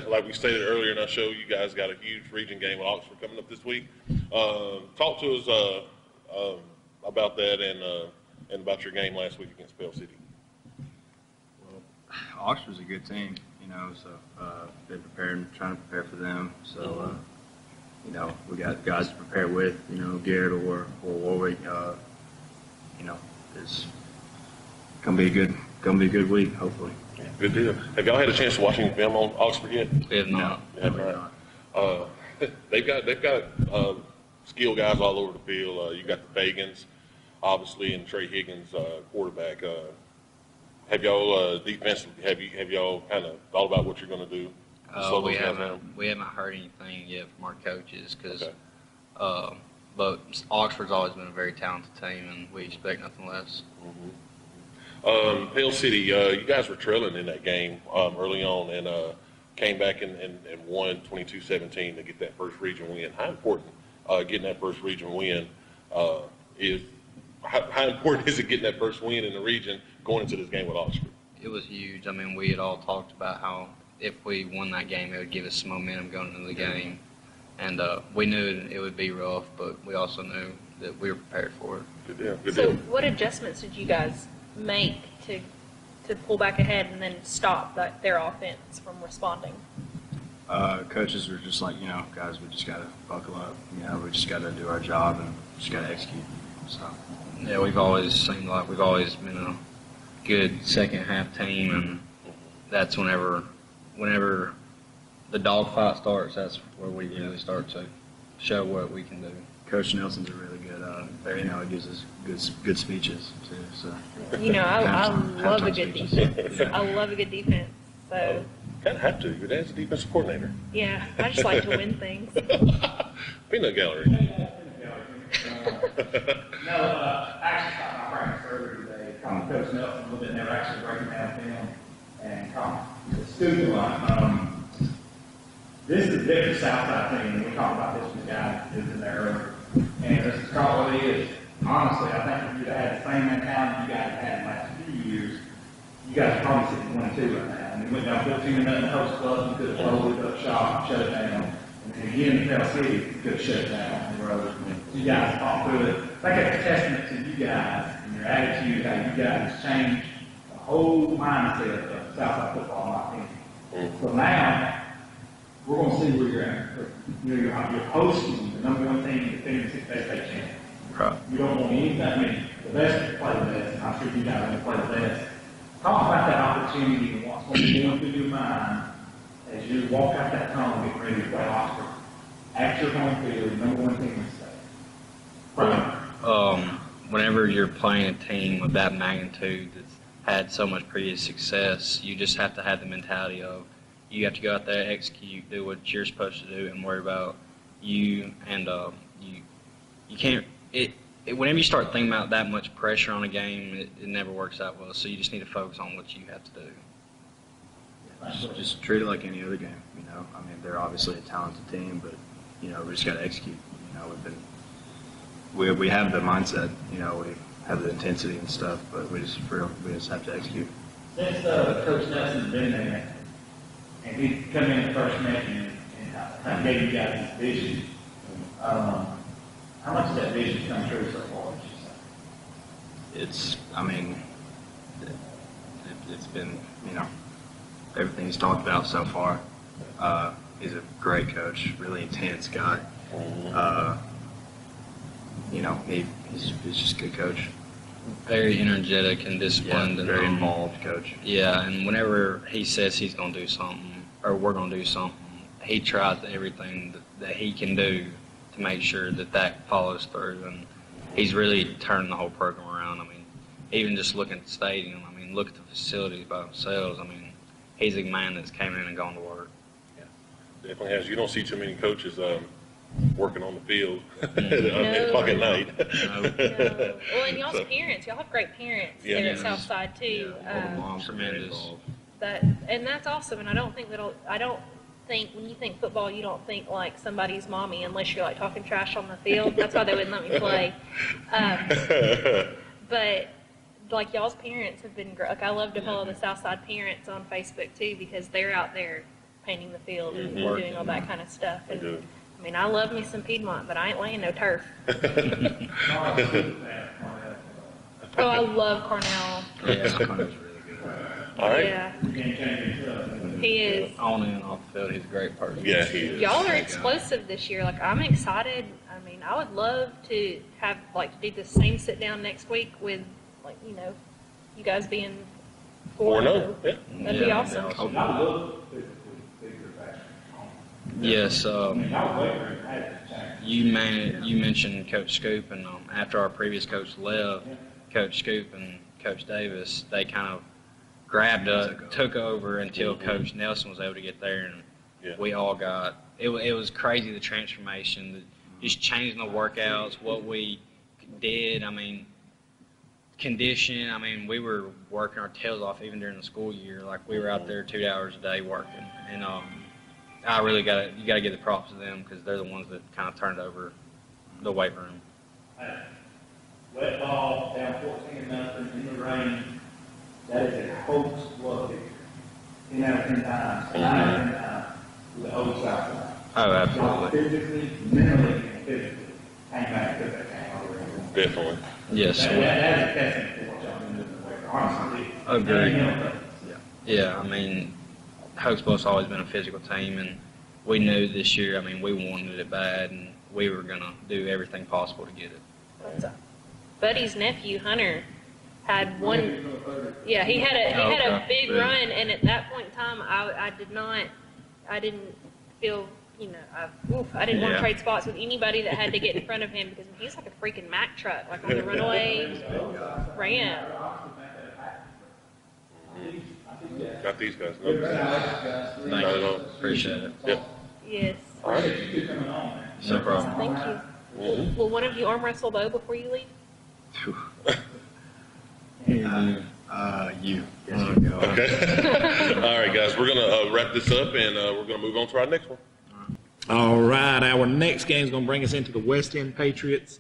like we stated earlier in our show, you guys got a huge region game with Oxford coming up this week. Talk to us about that and about your game last week against Pell City. Well, Oxford's a good team, so been preparing, trying to prepare for them. So, we got guys to prepare with, Garrett or Warwick. It's gonna be a good week, hopefully. Yeah, good deal. Have y'all had a chance to watch any film on Oxford yet? We have not. No, they've got skilled guys all over the field. You got the Fagans, obviously, and Trey Higgins, quarterback. Have y'all defensively? Have y'all kind of thought about what you're going to do? We haven't heard anything yet from our coaches because, but Oxford's always been a very talented team, and we expect nothing less. Pell City, you guys were trailing in that game early on, and came back and won 22-17 to get that first region win. How important getting that first region win is? How important is it getting that first win in the region going into this game with Oxford? It was huge. I mean, we had all talked about how if we won that game, it would give us some momentum going into the game. And we knew it would be rough, but we also knew that we were prepared for it. Good deal. Good So deal. what adjustments did you guys make to pull back ahead and then stop their offense from responding? Coaches were just like, guys, we just got to buckle up. We just got to do our job and just got to execute. So, yeah, we've always seemed like we've always been a good second half team, and that's whenever the dogfight starts, that's where we really start to show what we can do. Coach Nelson's a really good, he gives us good speeches too. So, I love a good defense. I love a good defense. So. Kind of have to. Your dad's a defensive coordinator. Yeah, I just like to win things. Peanut gallery. Actually stopped my practice earlier today. Coach Nelson a little bit. They were actually breaking down film and the student line. This is a different Southside team. We talked about this with the guy who was in there earlier. And this is what it is. Honestly, I think if you'd had the same mentality you guys have had in the last few years, you guys are probably sitting 1-2 right now. And we went down 14-0 in the host club. We could have folded up shop, shut it down. And then again in Pell City, we could have shut it down on the road. You guys fought through it. I think that's a testament to you guys and your attitude, how you guys changed the whole mindset of Southside football, in my opinion. So now, we're going to see where you're at. You're hosting the number 1 team defending the 6A state champion. Right. You don't want anything. I mean, the best play the best, and I'm sure you guys want to play the best. Talk about that opportunity and what's going to be going through your mind as you walk out that tunnel getting ready to play Oxford at your home field, number 1 team in the state. Right. Whenever you're playing a team of that magnitude that's had so much previous success, you just have to have the mentality of you have to go out there, execute, do what you're supposed to do, and worry about you. And you can't. Whenever you start thinking about that much pressure on a game, it never works out well. So you just need to focus on what you have to do. Just treat it like any other game. I mean, they're obviously a talented team, but we just got to execute. We have the mindset. We have the intensity and stuff, but we just have to execute. Since Coach Nelson's been there, and he come in the first meeting and kind of gave you guys this vision, how much of that vision come true so far? It's been, everything he's talked about so far. He's a great coach, really intense guy. He's just a good coach. Very energetic and disciplined. Yeah, very involved coach. Yeah, and whenever he says he's going to do something, or we're going to do something, he tries everything that he can do to make sure that follows through. And he's really turned the whole program around. I mean, even just looking at the stadium, look at the facilities by themselves. He's a man that's came in and gone to work. Yeah, definitely has. You don't see too many coaches working on the field at o'clock at night. No. Well, and y'all's parents, y'all have great parents there at Southside too. Mom's tremendous. and that's awesome. And I don't think when you think football, you don't think like somebody's mommy unless you're like talking trash on the field. That's why they wouldn't let me play. But like y'all's parents have been great. Like I love to follow the Southside parents on Facebook too because they're out there painting the field and doing all that kind of stuff. And, I mean, I love me some Piedmont, but I ain't laying no turf. Oh, I love Cornell. Yeah, Cornell's really good. All right. Yeah. He is. On and off the field, he's a great person. Yeah, he is. Y'all are explosive this year. Like, I'm excited. I mean, I would love to have, like, do the same sit down next week with, like, you know, you guys being 4-0. Yeah. That'd be awesome. Yes, you mentioned Coach Scoop, and after our previous coach left, Coach Scoop and Coach Davis, they kind of took over until Coach Nelson was able to get there, and we all got it was crazy, the transformation, just changing the workouts, what we did. I mean, condition. I mean, we were working our tails off even during the school year. Like we were out there 2 hours a day working, and I really got to give the props to them because they're the ones that kind of turned over the weight room. Wet ball, down 14-0 in the rain. That is a hoax love picture. 10 out of 10 times, 9 out of 10 times with the whole Southside. Oh, absolutely. Physically, mentally, and physically. Hang back and put that game over there. Definitely. Yes. That is a testament to what y'all been doing in the weight room. Honestly. Agreed. Yeah, I mean, Hoax Bluff's always been a physical team, and we knew this year, I mean, we wanted it bad, and we were going to do everything possible to get it. Buddy's nephew, Hunter, had one. Yeah, he had a big run, and at that point in time, I didn't feel, you know, I didn't want to trade spots with anybody that had to get in front of him because he's like a freaking Mack truck, like on the runaway ramp. Got these guys. No. Thank you. Appreciate it. Yep. Yes. All right. No problem. Thank you. Will one of you arm wrestle Bo before you leave? You. Okay. All right, guys. We're going to wrap this up, and we're going to move on to our next one. All right, our next game is going to bring us into the West End Patriots.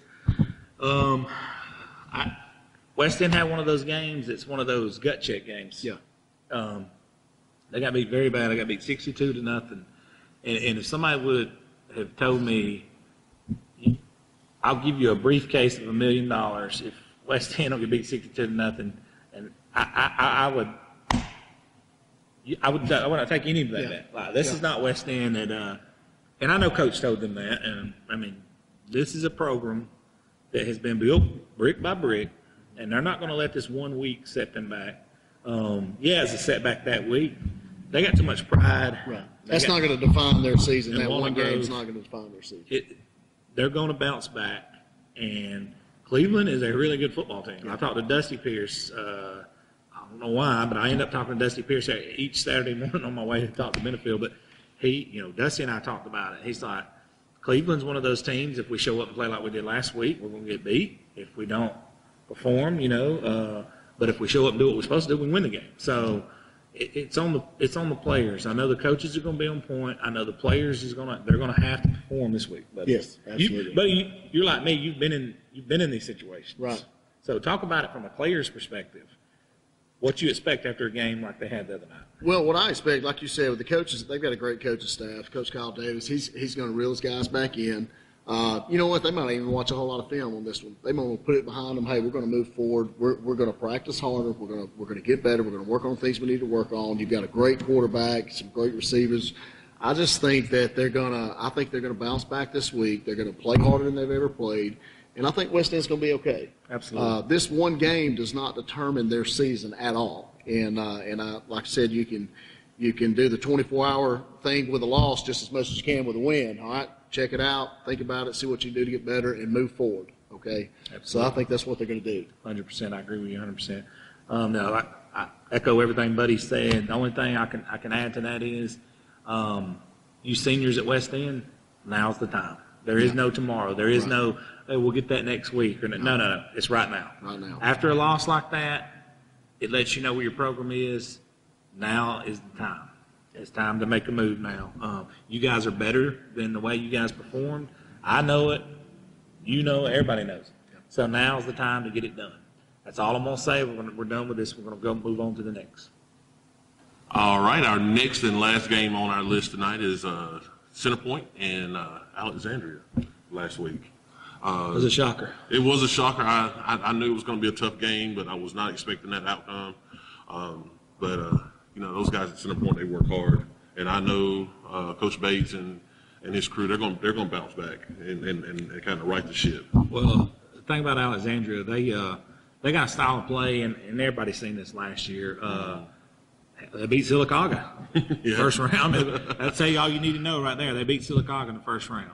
West End had one of those games. It's one of those gut check games. Yeah. They got beat very bad. They got beat 62-0. And if somebody would have told me, I'll give you a briefcase of $1 million if West End will get beat 62-0, and I would not take any of that bet. Like, this is not West End, and I know Coach told them that. And I mean, this is a program that has been built brick by brick, and they're not going to let this 1 week set them back. It's a setback that week. They got too much pride. Right. That's not going to define their season. That one game's not going to define their season. They're going to bounce back, and Cleveland is a really good football team. I talked to Dusty Pierce. I don't know why, but I end up talking to Dusty Pierce each Saturday morning on my way to talk to Benefield. But Dusty and I talked about it. He's like, Cleveland's one of those teams. If we show up and play like we did last week, we're going to get beat. If we don't perform, but if we show up and do what we're supposed to do, we win the game. So it's on the players. I know the coaches are going to be on point. I know the players they're going to have to perform this week. But yes, absolutely. But you're like me. You've been in these situations, right? So talk about it from a player's perspective. What you expect after a game like they had the other night? Well, what I expect, like you said, with the coaches, they've got a great coaching staff. Coach Kyle Davis, he's going to reel his guys back in. You know what? They might even watch a whole lot of film on this one. They might put it behind them. Hey, we're going to move forward. We're going to practice harder. We're going to get better. We're going to work on things we need to work on. You've got a great quarterback, some great receivers. I just think that they're going to bounce back this week. They're going to play harder than they've ever played, and I think West End's going to be okay. Absolutely. This one game does not determine their season at all. And like I said, you can do the 24-hour thing with a loss just as much as you can with a win. All right. Check it out, think about it, see what you can do to get better, and move forward, okay? Absolutely. So I think that's what they're going to do. 100%. I agree with you 100%. No, I echo everything Buddy said. The only thing I can add to that is you seniors at West End, now's the time. There is no tomorrow. There is no, hey, we'll get that next week. Or no. It's right now. Right now. After a loss like that, it lets you know where your program is. now is the time. It's time to make a move now. You guys are better than the way you guys performed. I know it. You know it. Everybody knows it. So now's the time to get it done. That's all I'm going to say. We're done with this. We're going to go move on to the next. All right, our next and last game on our list tonight is Centerpoint and Alexandria last week. It was a shocker. It was a shocker. I knew it was going to be a tough game, but I was not expecting that outcome. Those guys at Centerpoint, they work hard, and I know Coach Bates and his crew, they're going to bounce back and kind of right the ship. Well, the thing about Alexandria, they got a style of play, and everybody's seen this last year. They beat Sylacauga first round. That'll tell you all you need to know right there. They beat Sylacauga in the first round.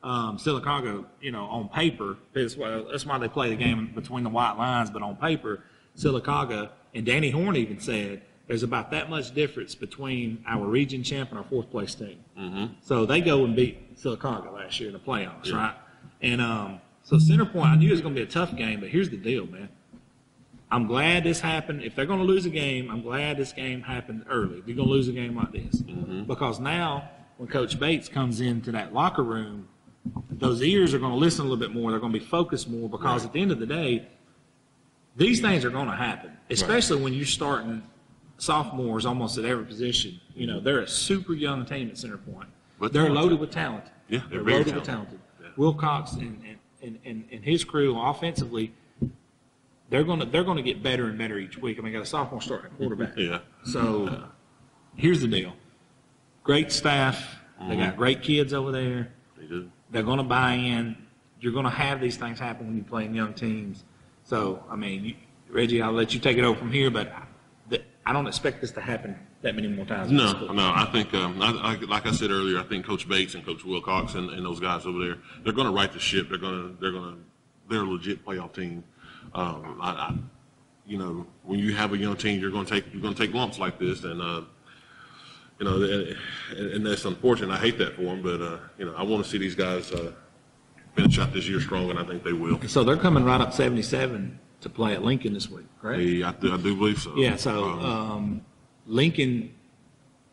Sylacauga, on paper, that's why they play the game between the white lines. But on paper, Sylacauga, and Danny Horn even said, there's about that much difference between our region champ and our fourth place team. Mm-hmm. So they go and beat Sylacauga last year in the playoffs, right? And so Centerpoint, I knew it was going to be a tough game, but here's the deal, man. I'm glad this happened. If they're going to lose a game, I'm glad this game happened early. They're going to lose a game like this. Mm-hmm. Because now when Coach Bates comes into that locker room, those ears are going to listen a little bit more. They're going to be focused more because at the end of the day, these things are going to happen, especially when you're starting sophomores almost at every position. They're a super young team at Centerpoint. But they're loaded with talent. Yeah, they're loaded with talented. Yeah. Wilcox and his crew offensively, they're going to get better and better each week. I mean, got a sophomore starting at quarterback. Yeah. So here's the deal. Great staff. They got great kids over there. They do. They're going to buy in. You're going to have these things happen when you play in young teams. So, I mean, Reggie, I'll let you take it over from here, but I don't expect this to happen that many more times. No. I think, like I said earlier, I think Coach Bates and Coach Wilcox and those guys over there, they're going to right the ship. They're a legit playoff team. When you have a young team, you're going to take lumps like this, and and that's unfortunate. I hate that for them, but I want to see these guys finish out this year strong, and I think they will. So they're coming right up 77 to play at Lincoln this week, right? I do believe so. Yeah. So Lincoln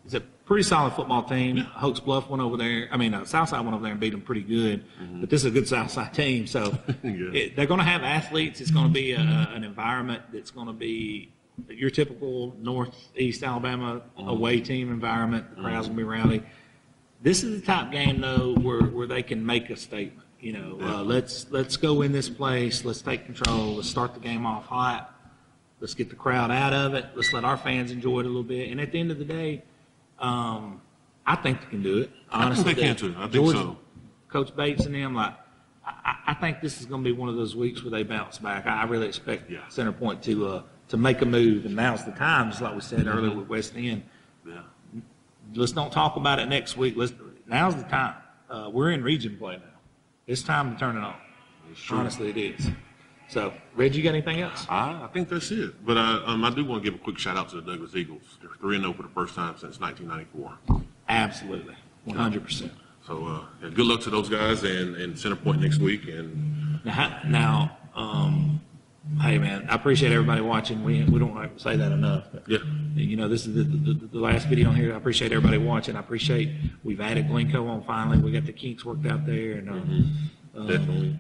is a pretty solid football team. Yeah. Hoax Bluff went over there. I mean, Southside went over there and beat them pretty good. Mm-hmm. But this is a good Southside team. So they're going to have athletes. It's going to be an environment that's going to be your typical Northeast Alabama away team environment. The crowd's going to be rowdy. This is the type game, though, where they can make a statement. Let's go in this place. Let's take control. Let's start the game off hot. Let's get the crowd out of it. Let's let our fans enjoy it a little bit. And at the end of the day, I think they can do it. Honestly, I think they can too. I think so. Coach Bates and them, I think this is going to be one of those weeks where they bounce back. I really expect Centerpoint to make a move, and now's the time, just like we said earlier with West End. Yeah. Let's don't talk about it next week. Now's the time. We're in region play now. It's time to turn it on. Honestly, it is. So, Reggie, you got anything else? I think that's it. But I do want to give a quick shout out to the Douglas Eagles. They're 3-0 for the first time since 1994. Absolutely, 100%. So, good luck to those guys and Centerpoint next week. And now, hey man, I appreciate everybody watching. We don't like to say that enough. But, this is the last video on here. I appreciate everybody watching. I appreciate we've added Glencoe on finally. We got the kinks worked out there, and definitely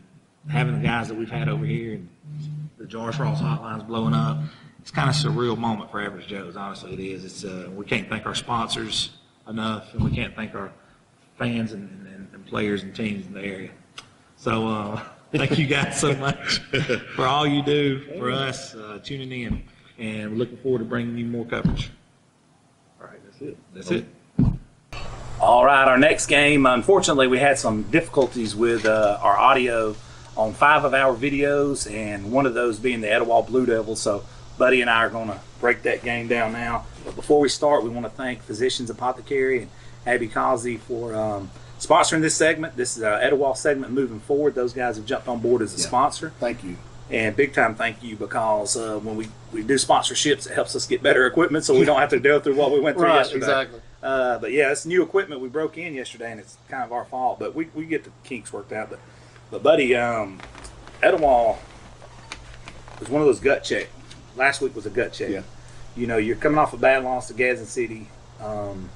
having the guys that we've had over here and the Jaurus Rawls Hotlines blowing up. It's kind of a surreal moment for Average Joe's. Honestly, it is. It's we can't thank our sponsors enough, and we can't thank our fans and players and teams in the area. So thank you guys so much for all you do for us, tuning in, and we're looking forward to bringing you more coverage. All right, that's it. All right, our next game, unfortunately, we had some difficulties with our audio on 5 of our videos, and one of those being the Etowah Blue Devils. So Buddy and I are going to break that game down now. But before we start, we want to thank Physicians Apothecary and Abby Causey for sponsoring this segment. This is our Etowah segment moving forward. Those guys have jumped on board as a sponsor. Thank you. And big time thank you, because when we do sponsorships, it helps us get better equipment so we don't have to go through what we went through yesterday. Exactly. But yeah, it's new equipment we broke in yesterday, and it's kind of our fault. But we get the kinks worked out. But Buddy, Etowah was one of those gut check. Last week was a gut check. Yeah. you know, you're coming off a bad loss to Gadsden City, and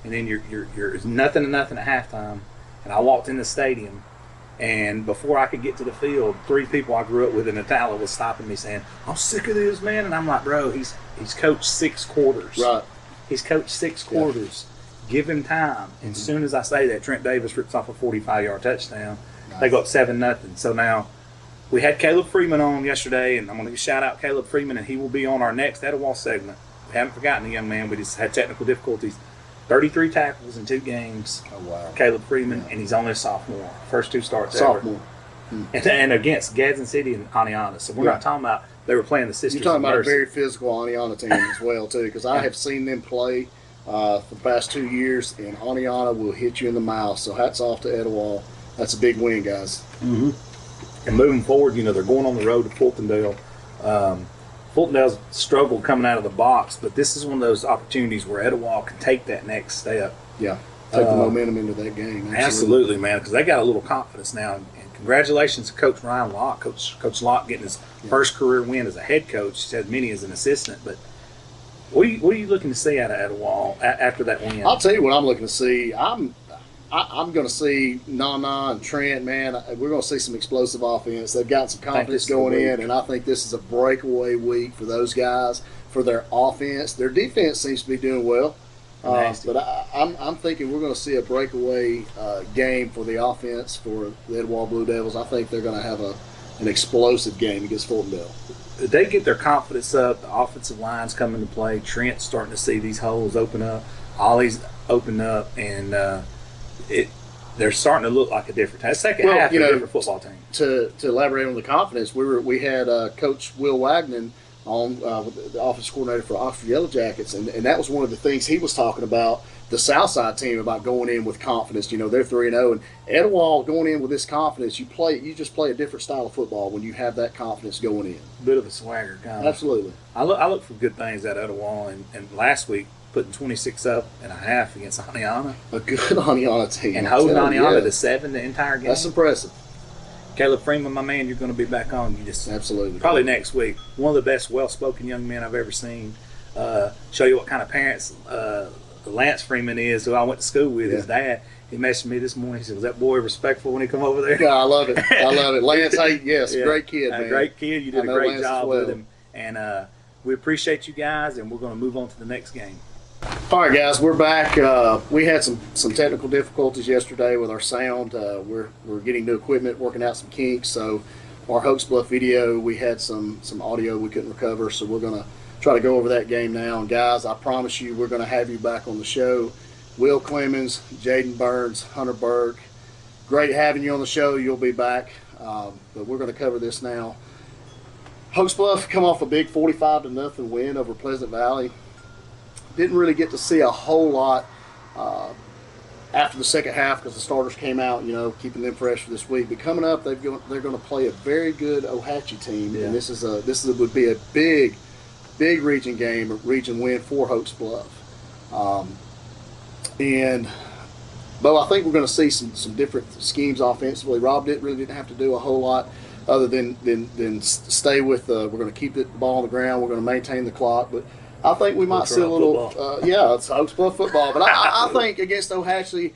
then you're nothing to nothing at halftime. And I walked in the stadium, and before I could get to the field, 3 people I grew up with in Itala was stopping me saying, "I'm sick of this, man." And I'm like, "Bro, he's coached 6 quarters. Right. He's coached 6 quarters. Give him time." And as soon as I say that, Trent Davis rips off a 45-yard touchdown. Nice. They go up 7-0. So now we had Caleb Freeman on yesterday, and I'm going to shout out Caleb Freeman, and he will be on our next Etowah segment. We haven't forgotten the young man. We just had technical difficulties. 33 tackles in 2 games. Oh, wow. Caleb Freeman, and he's only a sophomore. First 2 starts Sophomore. ever. And against Gadsden City and Aniana. So we're not talking about they were playing the Sisters You're talking of about Mercy. a very physical Aniana team as well, too, because I have seen them play for the past 2 years, and Aniana will hit you in the mouth. So hats off to Etowah. That's a big win, guys. Mm-hmm. And moving forward, you know, they're going on the road to Fultondale. Fultondale's struggled coming out of the box, but this is one of those opportunities where Etowah can take that next step. Yeah, take the momentum into that game. Absolutely, man, because they got a little confidence now. And congratulations to Coach Ryan Locke. Coach Locke getting his first career win as a head coach. He's had many as an assistant, but what are you looking to see out of Etowah after that win? I'll tell you what I'm looking to see. I'm going to see Nana and Trent, man. We're going to see some explosive offense. They've got some confidence going in, and I think this is a breakaway week for those guys, for their offense. Their defense seems to be doing well, but I'm thinking we're going to see a breakaway game for the offense for the Etowah Blue Devils. I think they're going to have an explosive game against Fultondale. They get their confidence up. The offensive line's coming to play. Trent's starting to see these holes open up. Ollie's open up, and they're starting to look like a different team. Second half, a different football team. To elaborate on the confidence, we had Coach Will Wagnon on, the offensive coordinator for Oxford Yellow Jackets, and that was one of the things he was talking about. The Southside team about going in with confidence. You know, they're 3-0, and Etowah going in with this confidence. You just play a different style of football when you have that confidence going in. Bit of a swagger, kind of. Absolutely. I look for good things out of Etowah, and last week putting 26.5 against Aniana. A good Aniana team. And holding Aniana to 7 the entire game. That's impressive. Caleb Freeman, my man, you're going to be back on. Absolutely. Probably next week. One of the best well-spoken young men I've ever seen. Show you what kind of parents Lance Freeman is, who I went to school with, his dad. He messaged me this morning. He said, "Was that boy respectful when he come over there?" Yeah, I love it. I love it. Lance, great kid, man. Great kid. You did a great job with him. And we appreciate you guys, and we're going to move on to the next game. All right, guys, we're back. We had some technical difficulties yesterday with our sound. We're getting new equipment, working out some kinks. So our Hoax Bluff video, we had some audio we couldn't recover, so we're going to try to go over that game now. And guys, I promise you, we're going to have you back on the show. Will Clemens, Jaden Burns, Hunter Burke. Great having you on the show. You'll be back, but we're going to cover this now. Hoax Bluff come off a big 45-0 win over Pleasant Valley. Didn't really get to see a whole lot after the second half because the starters came out, you know, keeping them fresh for this week. But coming up, they're going to play a very good Ohatchee team, and this would be a big region game, a region win for Hoax Bluff. But I think we're going to see some different schemes offensively. Rob didn't have to do a whole lot other than stay with. We're going to keep the ball on the ground. We're going to maintain the clock, but I think we might see a little. It's Hoax Bluff football. But I think against Ohatchee,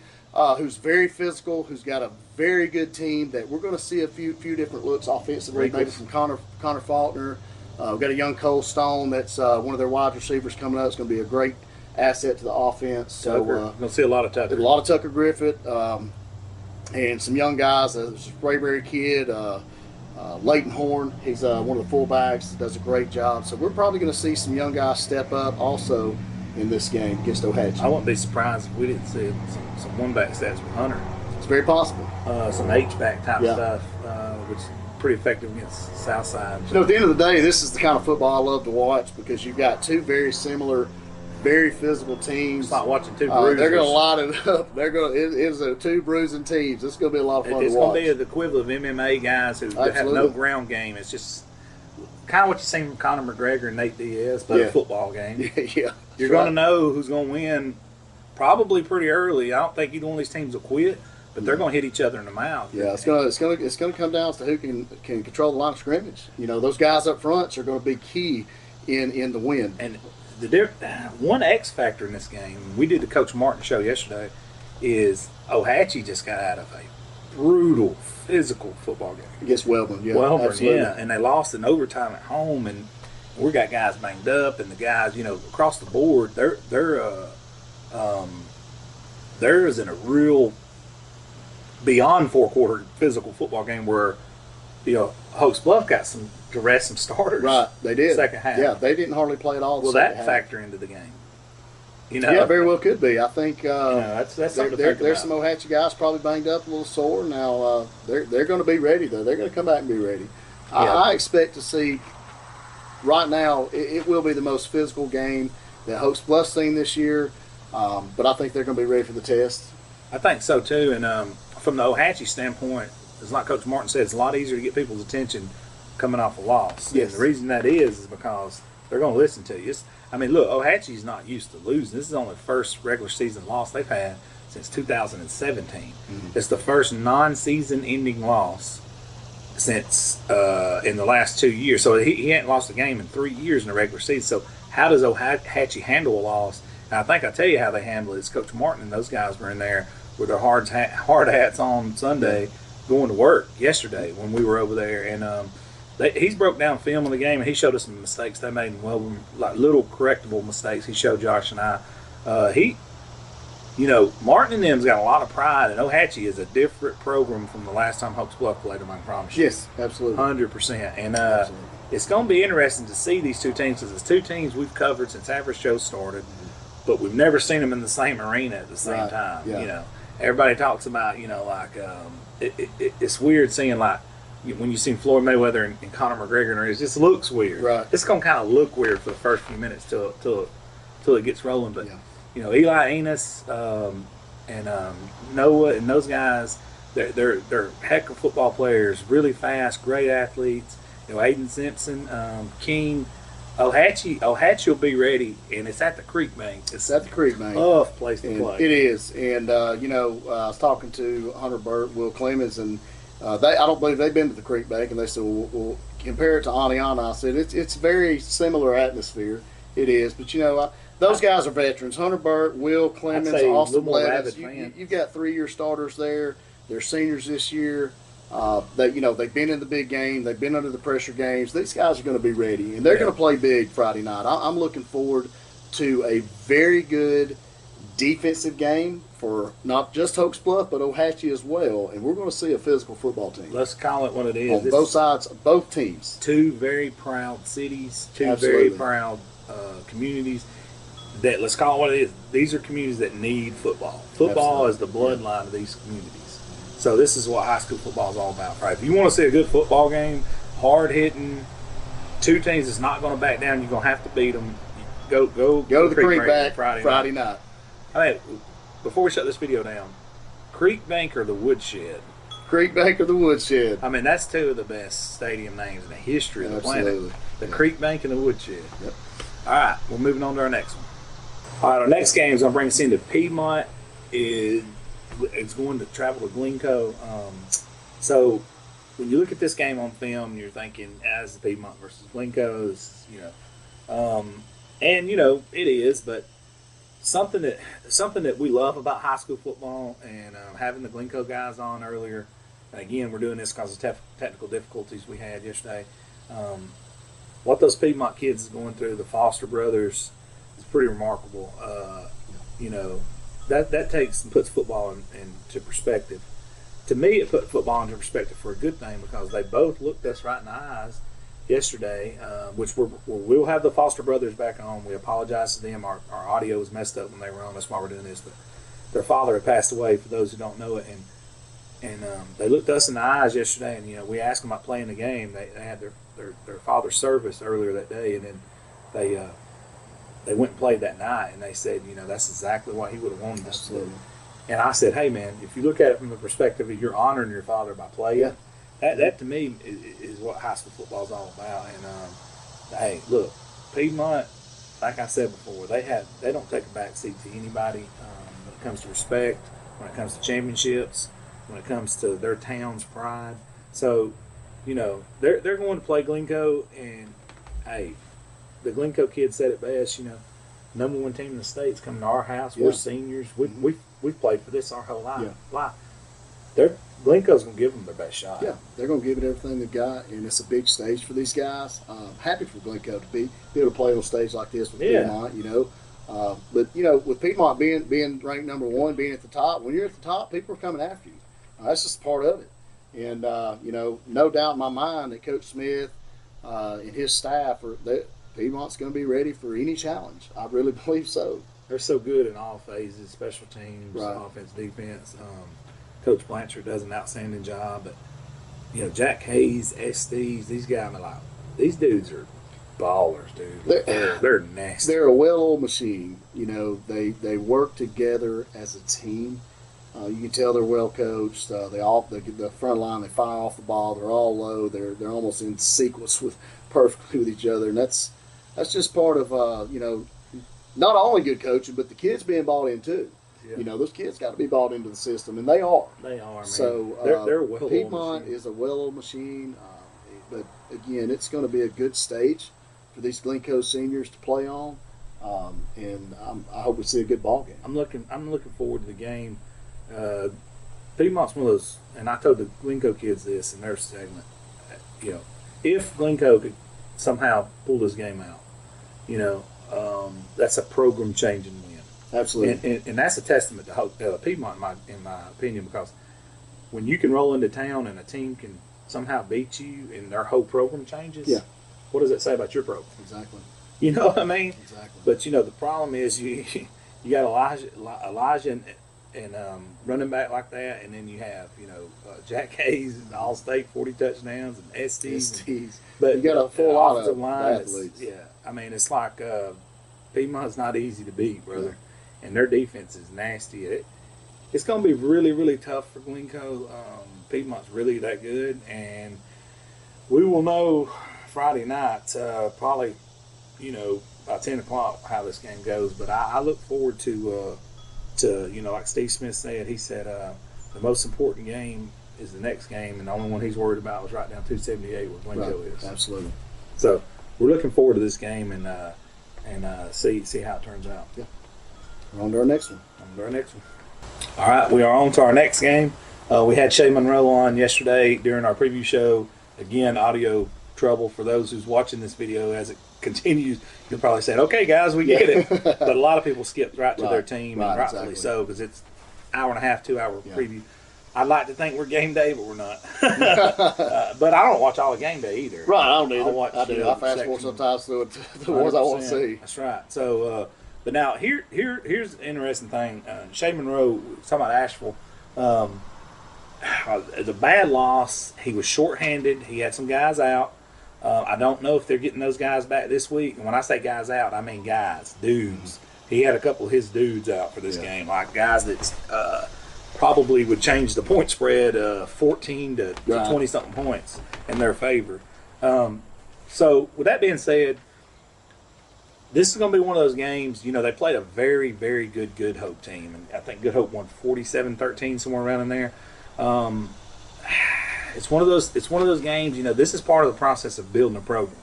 who's very physical, who's got a very good team, that we're going to see a few different looks offensively, maybe from Connor Faulkner. We've got a young Cole Stone that's one of their wide receivers coming up. It's going to be a great asset to the offense. So we're going to see a lot of Tucker. A lot of Tucker Griffith and some young guys. There's a Sprayberry kid, Leighton Horn. He's one of the fullbacks. Does a great job. So we're probably going to see some young guys step up also in this game against Ohatchee. I wouldn't be surprised if we didn't see some one-back stats with Hunter. It's very possible. Some H-back type stuff, which is pretty effective against Southside. You know, at the end of the day, this is the kind of football I love to watch because you've got two very similar, very physical teams. It's like watching two bruisers. They're going to line it up. It is two bruising teams. It's going to be a lot of fun to watch. It's going to be the equivalent of MMA guys who have no ground game. It's just kind of what you've seen from Conor McGregor and Nate Diaz, but a football game. You're going to know who's going to win probably pretty early. I don't think either one of these teams will quit, but they're going to hit each other in the mouth. Yeah, it's going to come down to who can control the line of scrimmage. You know, those guys up front are going to be key in the win. And one X factor in this game, we did the Coach Martin show yesterday, is Ohatchee just got out of a brutal physical football game Against Wellborn, yeah. Wellborn, absolutely. yeah, and they lost in overtime at home, and we got guys banged up, and the guys, across the board, they're in a real beyond four-quarter physical football game where, Hoax Bluff got to rest some starters. Right, they did. Second half. Yeah, they didn't hardly play at all. Will that factor into the game? Yeah, very well could be. I think that's something to think there's about. some Ohatchee guys probably banged up, a little sore. Now they're going to be ready though. They're going to come back and be ready. Yeah. I expect to see. Right now, it will be the most physical game that Hoax Bluff's seen this year, but I think they're going to be ready for the test. I think so too, and from the Ohatchee standpoint, it's like Coach Martin said, it's a lot easier to get people's attention coming off a loss. Yes. And the reason that is because they're going to listen to you. Look, Ohatchee's not used to losing. This is only the first regular season loss they've had since 2017. Mm-hmm. It's the first non-season ending loss since in the last 2 years. So he hadn't lost a game in 3 years in the regular season. So how does Ohatchee handle a loss? And I think I'll tell you how they handle it. It's Coach Martin and those guys were in there with their hard hats on Sunday going to work yesterday when we were over there. And he's broke down film of the game, and he showed us some mistakes they made in Wellborn, like little correctable mistakes. He showed Josh and I. Martin and them's got a lot of pride, and Ohatchee is a different program from the last time Hoax Bluff played them, I can promise you. Yes, absolutely. 100%. And Absolutely. It's going to be interesting to see these two teams, because it's two teams we've covered since Average Show started, but we've never seen them in the same arena at the same Right, time. yeah. Everybody talks about, it's weird seeing, like, when you see Floyd Mayweather and Conor McGregor, it just looks weird. Right. It's going to kind of look weird for the first few minutes till it gets rolling. But, Yeah. Eli Enos and Noah and those guys, they're heck of football players, really fast, great athletes. Aiden Simpson, King, Ohatchee will be ready, and it's at the Creek Bank. It's at the Creek Bank. Tough place to And play. it is. And, I was talking to Hunter Burt, Will Clemens, and I don't believe they've been to the Creek Bank, and they said, well, compare it to Aniana. I said, it's very similar atmosphere. It is. But, those guys are veterans. Hunter Burt, Will Clemens, I'd say Austin little more Blevins. rabid fans. You've got 3-year starters there. They're seniors this year. They've been in the big game. They've been under the pressure games. These guys are going to be ready, and they're going to play big Friday night. I'm looking forward to a very good defensive game for not just Hoax Bluff, but Ohatchee as well. And we're going to see a physical football team. Let's call it what it is. On both sides, both teams. Two very proud cities, two Absolutely. very proud communities. Let's call it what it is. These are communities that need football. Football Absolutely. is the bloodline of these communities. So this is what high school football is all about, right? If you want to see a good football game, hard-hitting, two teams that's not going to back down, you're going to have to beat them. Go to the Creek Bank Bank Friday night. Before we shut this video down, Creek Bank or the Woodshed? Creek Bank or the Woodshed. That's two of the best stadium names in the history of the Absolutely. planet. The Creek Bank and the Woodshed. Yep. All right, we're moving on to our next one. All right, our next game is going to bring us into Piedmont. It's going to travel to Glencoe. So when you look at this game on film, you're thinking, as the Piedmont versus Glencoe, it is, but something that we love about high school football, and having the Glencoe guys on earlier. And again, we're doing this because of technical difficulties we had yesterday. What those Piedmont kids is going through, the Foster brothers, is pretty remarkable. That takes and puts football into perspective. To me, it put football into perspective for a good thing, because they both looked us right in the eyes yesterday, which we'll have the Foster brothers back on. We apologize to them. Our audio was messed up when they were on. That's why we're doing this. But their father had passed away, for those who don't know it, and they looked us in the eyes yesterday, and we asked them about playing the game. They had their father's service earlier that day, and then they went and played that night, and they said, that's exactly what he would have wanted us to do. And I said, hey, man, if you look at it from the perspective of you're honoring your father by playing, that to me is what high school football is all about. And, hey, look, Piedmont, like I said before, they don't take a back seat to anybody when it comes to respect, when it comes to championships, when it comes to their town's pride. So, they're going to play Glencoe, and, hey, the Glencoe kid said it best, number one team in the state's coming to our house. We're seniors. We've played for this our whole life. Glencoe's going to give them their best shot. Yeah, they're going to give it everything they've got, and it's a big stage for these guys. Happy for Glencoe to be able to play on a stage like this with Piedmont, you know. But, you know, with Piedmont being ranked number one, being at the top, when you're at the top, people are coming after you. That's just part of it. And, you know, no doubt in my mind that Coach Smith and his staff, Piedmont's going to be ready for any challenge. I really believe so. They're so good in all phases, special teams, offense, defense. Coach Blanchard does an outstanding job. But, you know, Jack Hayes, Estes, these guys are like, these dudes are ballers, dude. They're nasty. They're a well-oiled machine. You know, they work together as a team. You can tell they're well coached. The front line, they fire off the ball. They're all low. They're almost in sequence perfectly with each other, and that's just part of you know, not only good coaching, but the kids being bought in too. Yeah. You know, those kids got to be bought into the system, and they are. They are, man. So they're well. Piedmont is a well-oiled machine, but again, it's going to be a good stage for these Glencoe seniors to play on, and I hope we see a good ball game. I'm looking forward to the game. Piedmont's one of those, and I told the Glencoe kids this in their segment. You know, if Glencoe could somehow pull this game out, you know, that's a program-changing win. Absolutely. And that's a testament to Piedmont, in my opinion, because when you can roll into town and a team can somehow beat you and their whole program changes, what does that say about your program? Exactly. You know what I mean? Exactly. But, you know, the problem is you got Elijah and running back like that, and then you have, you know, Jack Hayes, All-State, 40 touchdowns, and Estes. But you got a full lot of line athletes. I mean, it's like Piedmont's not easy to beat, brother. And their defense is nasty. It's going to be really, really tough for Glencoe. Piedmont's really that good, and we will know Friday night, probably, you know, by 10 o'clock how this game goes. But I look forward to, you know, like Steve Smith said, he said the most important game is the next game, and the only one he's worried about was right down 278 where Glencoe is. Absolutely. So we're looking forward to this game and see how it turns out. Yeah. We're on to our next one. All right, we are on to our next game. We had Shay Monroe on yesterday during our preview show. Again, audio trouble for those who's watching this video as it continues. You'll probably say, okay, guys, we get it. But a lot of people skipped right to their team, and rightfully so, because it's hour and a half, 2 hour preview. I'd like to think we're game day, but we're not. But I don't watch all the game day either. Right, I don't either. I do. I fast forward sometimes through the ones I want to see. That's right. So, but now here's an interesting thing. Shay Monroe, talking about Asheville, it's a bad loss. He was shorthanded. He had some guys out. I don't know if they're getting those guys back this week. And when I say guys out, I mean guys, dudes. He had a couple of his dudes out for this game, like guys that probably would change the point spread 14 to 20-something points in their favor. So with that being said, this is going to be one of those games, you know, they played a very, very good Good Hope team. And I think Good Hope won 47-13, somewhere around in there. It's one of those games, you know, this is part of the process of building a program.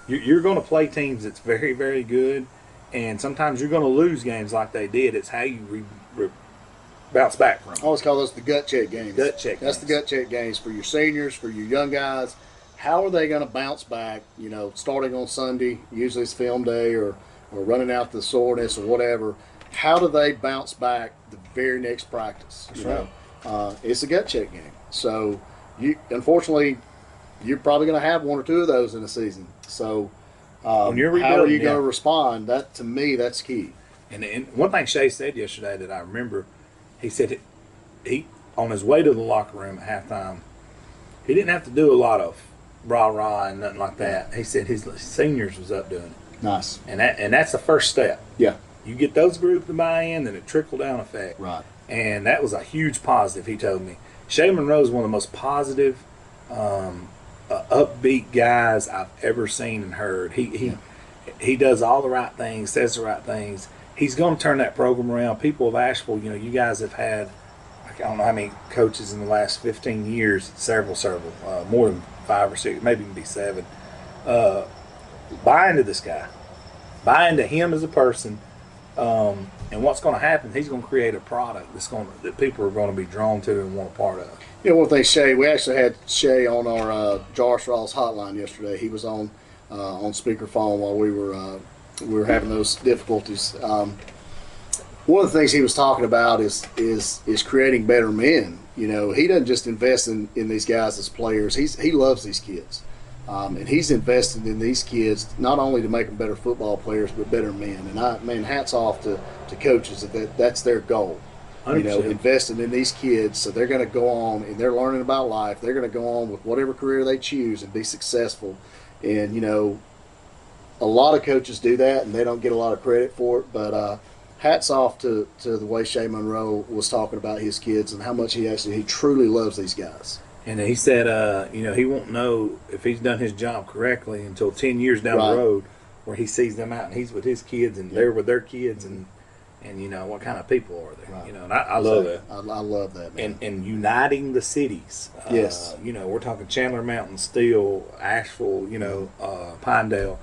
You're going to play teams that's very, very good, and sometimes you're going to lose games like they did. It's how you bounce back from. I always call those the gut check games. That's the gut check games for your seniors, for your young guys. How are they going to bounce back, you know, starting on Sunday, usually it's film day, or running out the soreness or whatever. How do they bounce back the very next practice? That's right. It's a gut check game. So, unfortunately, you're probably going to have one or two of those in a season. So, how are you going to respond? That, to me, that's key. And one thing Shay said yesterday that I remember, he said he on his way to the locker room at halftime, he didn't have to do a lot of rah-rah and nothing like that. He said his seniors was up doing it. Nice. And that's the first step. Yeah. You get those groups to buy in, then it trickle-down effect. Right. And that was a huge positive, he told me. Shay Monroe is one of the most positive, upbeat guys I've ever seen and heard. He does all the right things, says the right things. He's going to turn that program around. People of Asheville, you know, you guys have had, I don't know how many coaches in the last 15 years, several, more than 5 or 6, maybe even be 7. Buy into this guy. buy into him as a person. And what's going to happen? He's going to create a product that people are going to be drawn to and want a part of. You know, one thing, Shay, we actually had Shay on our Jaurus Rawls hotline yesterday. He was on speakerphone while we were having those difficulties. One of the things he was talking about is creating better men. You know, he doesn't just invest in these guys as players. He loves these kids. And he's invested in these kids not only to make them better football players, but better men. And hats off to coaches that's their goal. 100%. You know, investing in these kids so they're going to go on and they're learning about life. They're going to go on with whatever career they choose and be successful. And, you know, a lot of coaches do that and they don't get a lot of credit for it. But hats off to the way Shay Monroe was talking about his kids and how much he truly loves these guys. And he said, you know, he won't know if he's done his job correctly until 10 years down the road where he sees them out and he's with his kids and they're with their kids and you know, what kind of people are they? You know, and I love that. I love that, man. And uniting the cities. Yes. You know, we're talking Chandler Mountain, Steele, Asheville, you know, Pinedale.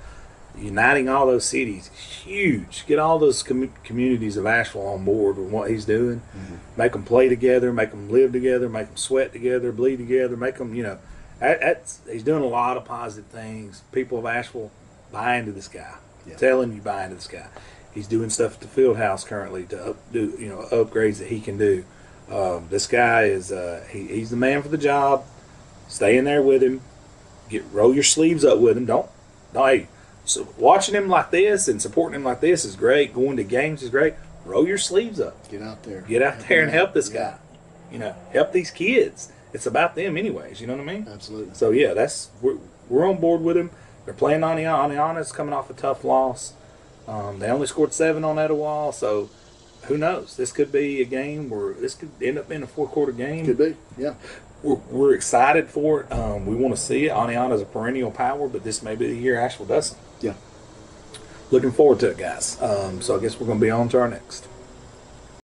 Uniting all those cities, huge. Get all those communities of Asheville on board with what he's doing. Mm-hmm. Make them play together, make them live together, make them sweat together, bleed together, make them, you know. He's doing a lot of positive things. People of Asheville buy into this guy. Yeah. Telling you buy into this guy. He's doing stuff at the field house currently to do, you know, upgrades that he can do. This guy is he's the man for the job. Stay in there with him. Roll your sleeves up with him. Hey. So watching him like this and supporting him like this is great. Going to games is great. Roll your sleeves up. Get out there. Get out there and help this guy. You know, help these kids. It's about them anyways. You know what I mean? Absolutely. So yeah, we're on board with him. They're playing Aniana's coming off a tough loss. They only scored 7 on Etowah, so who knows? This could be a game where this could end up being a 4-quarter game. Could be, yeah. We're excited for it. We want to see it. Aniana's a perennial power, but this may be the year Asheville doesn't. Yeah. Looking forward to it, guys. So I guess we're going to be on to our next.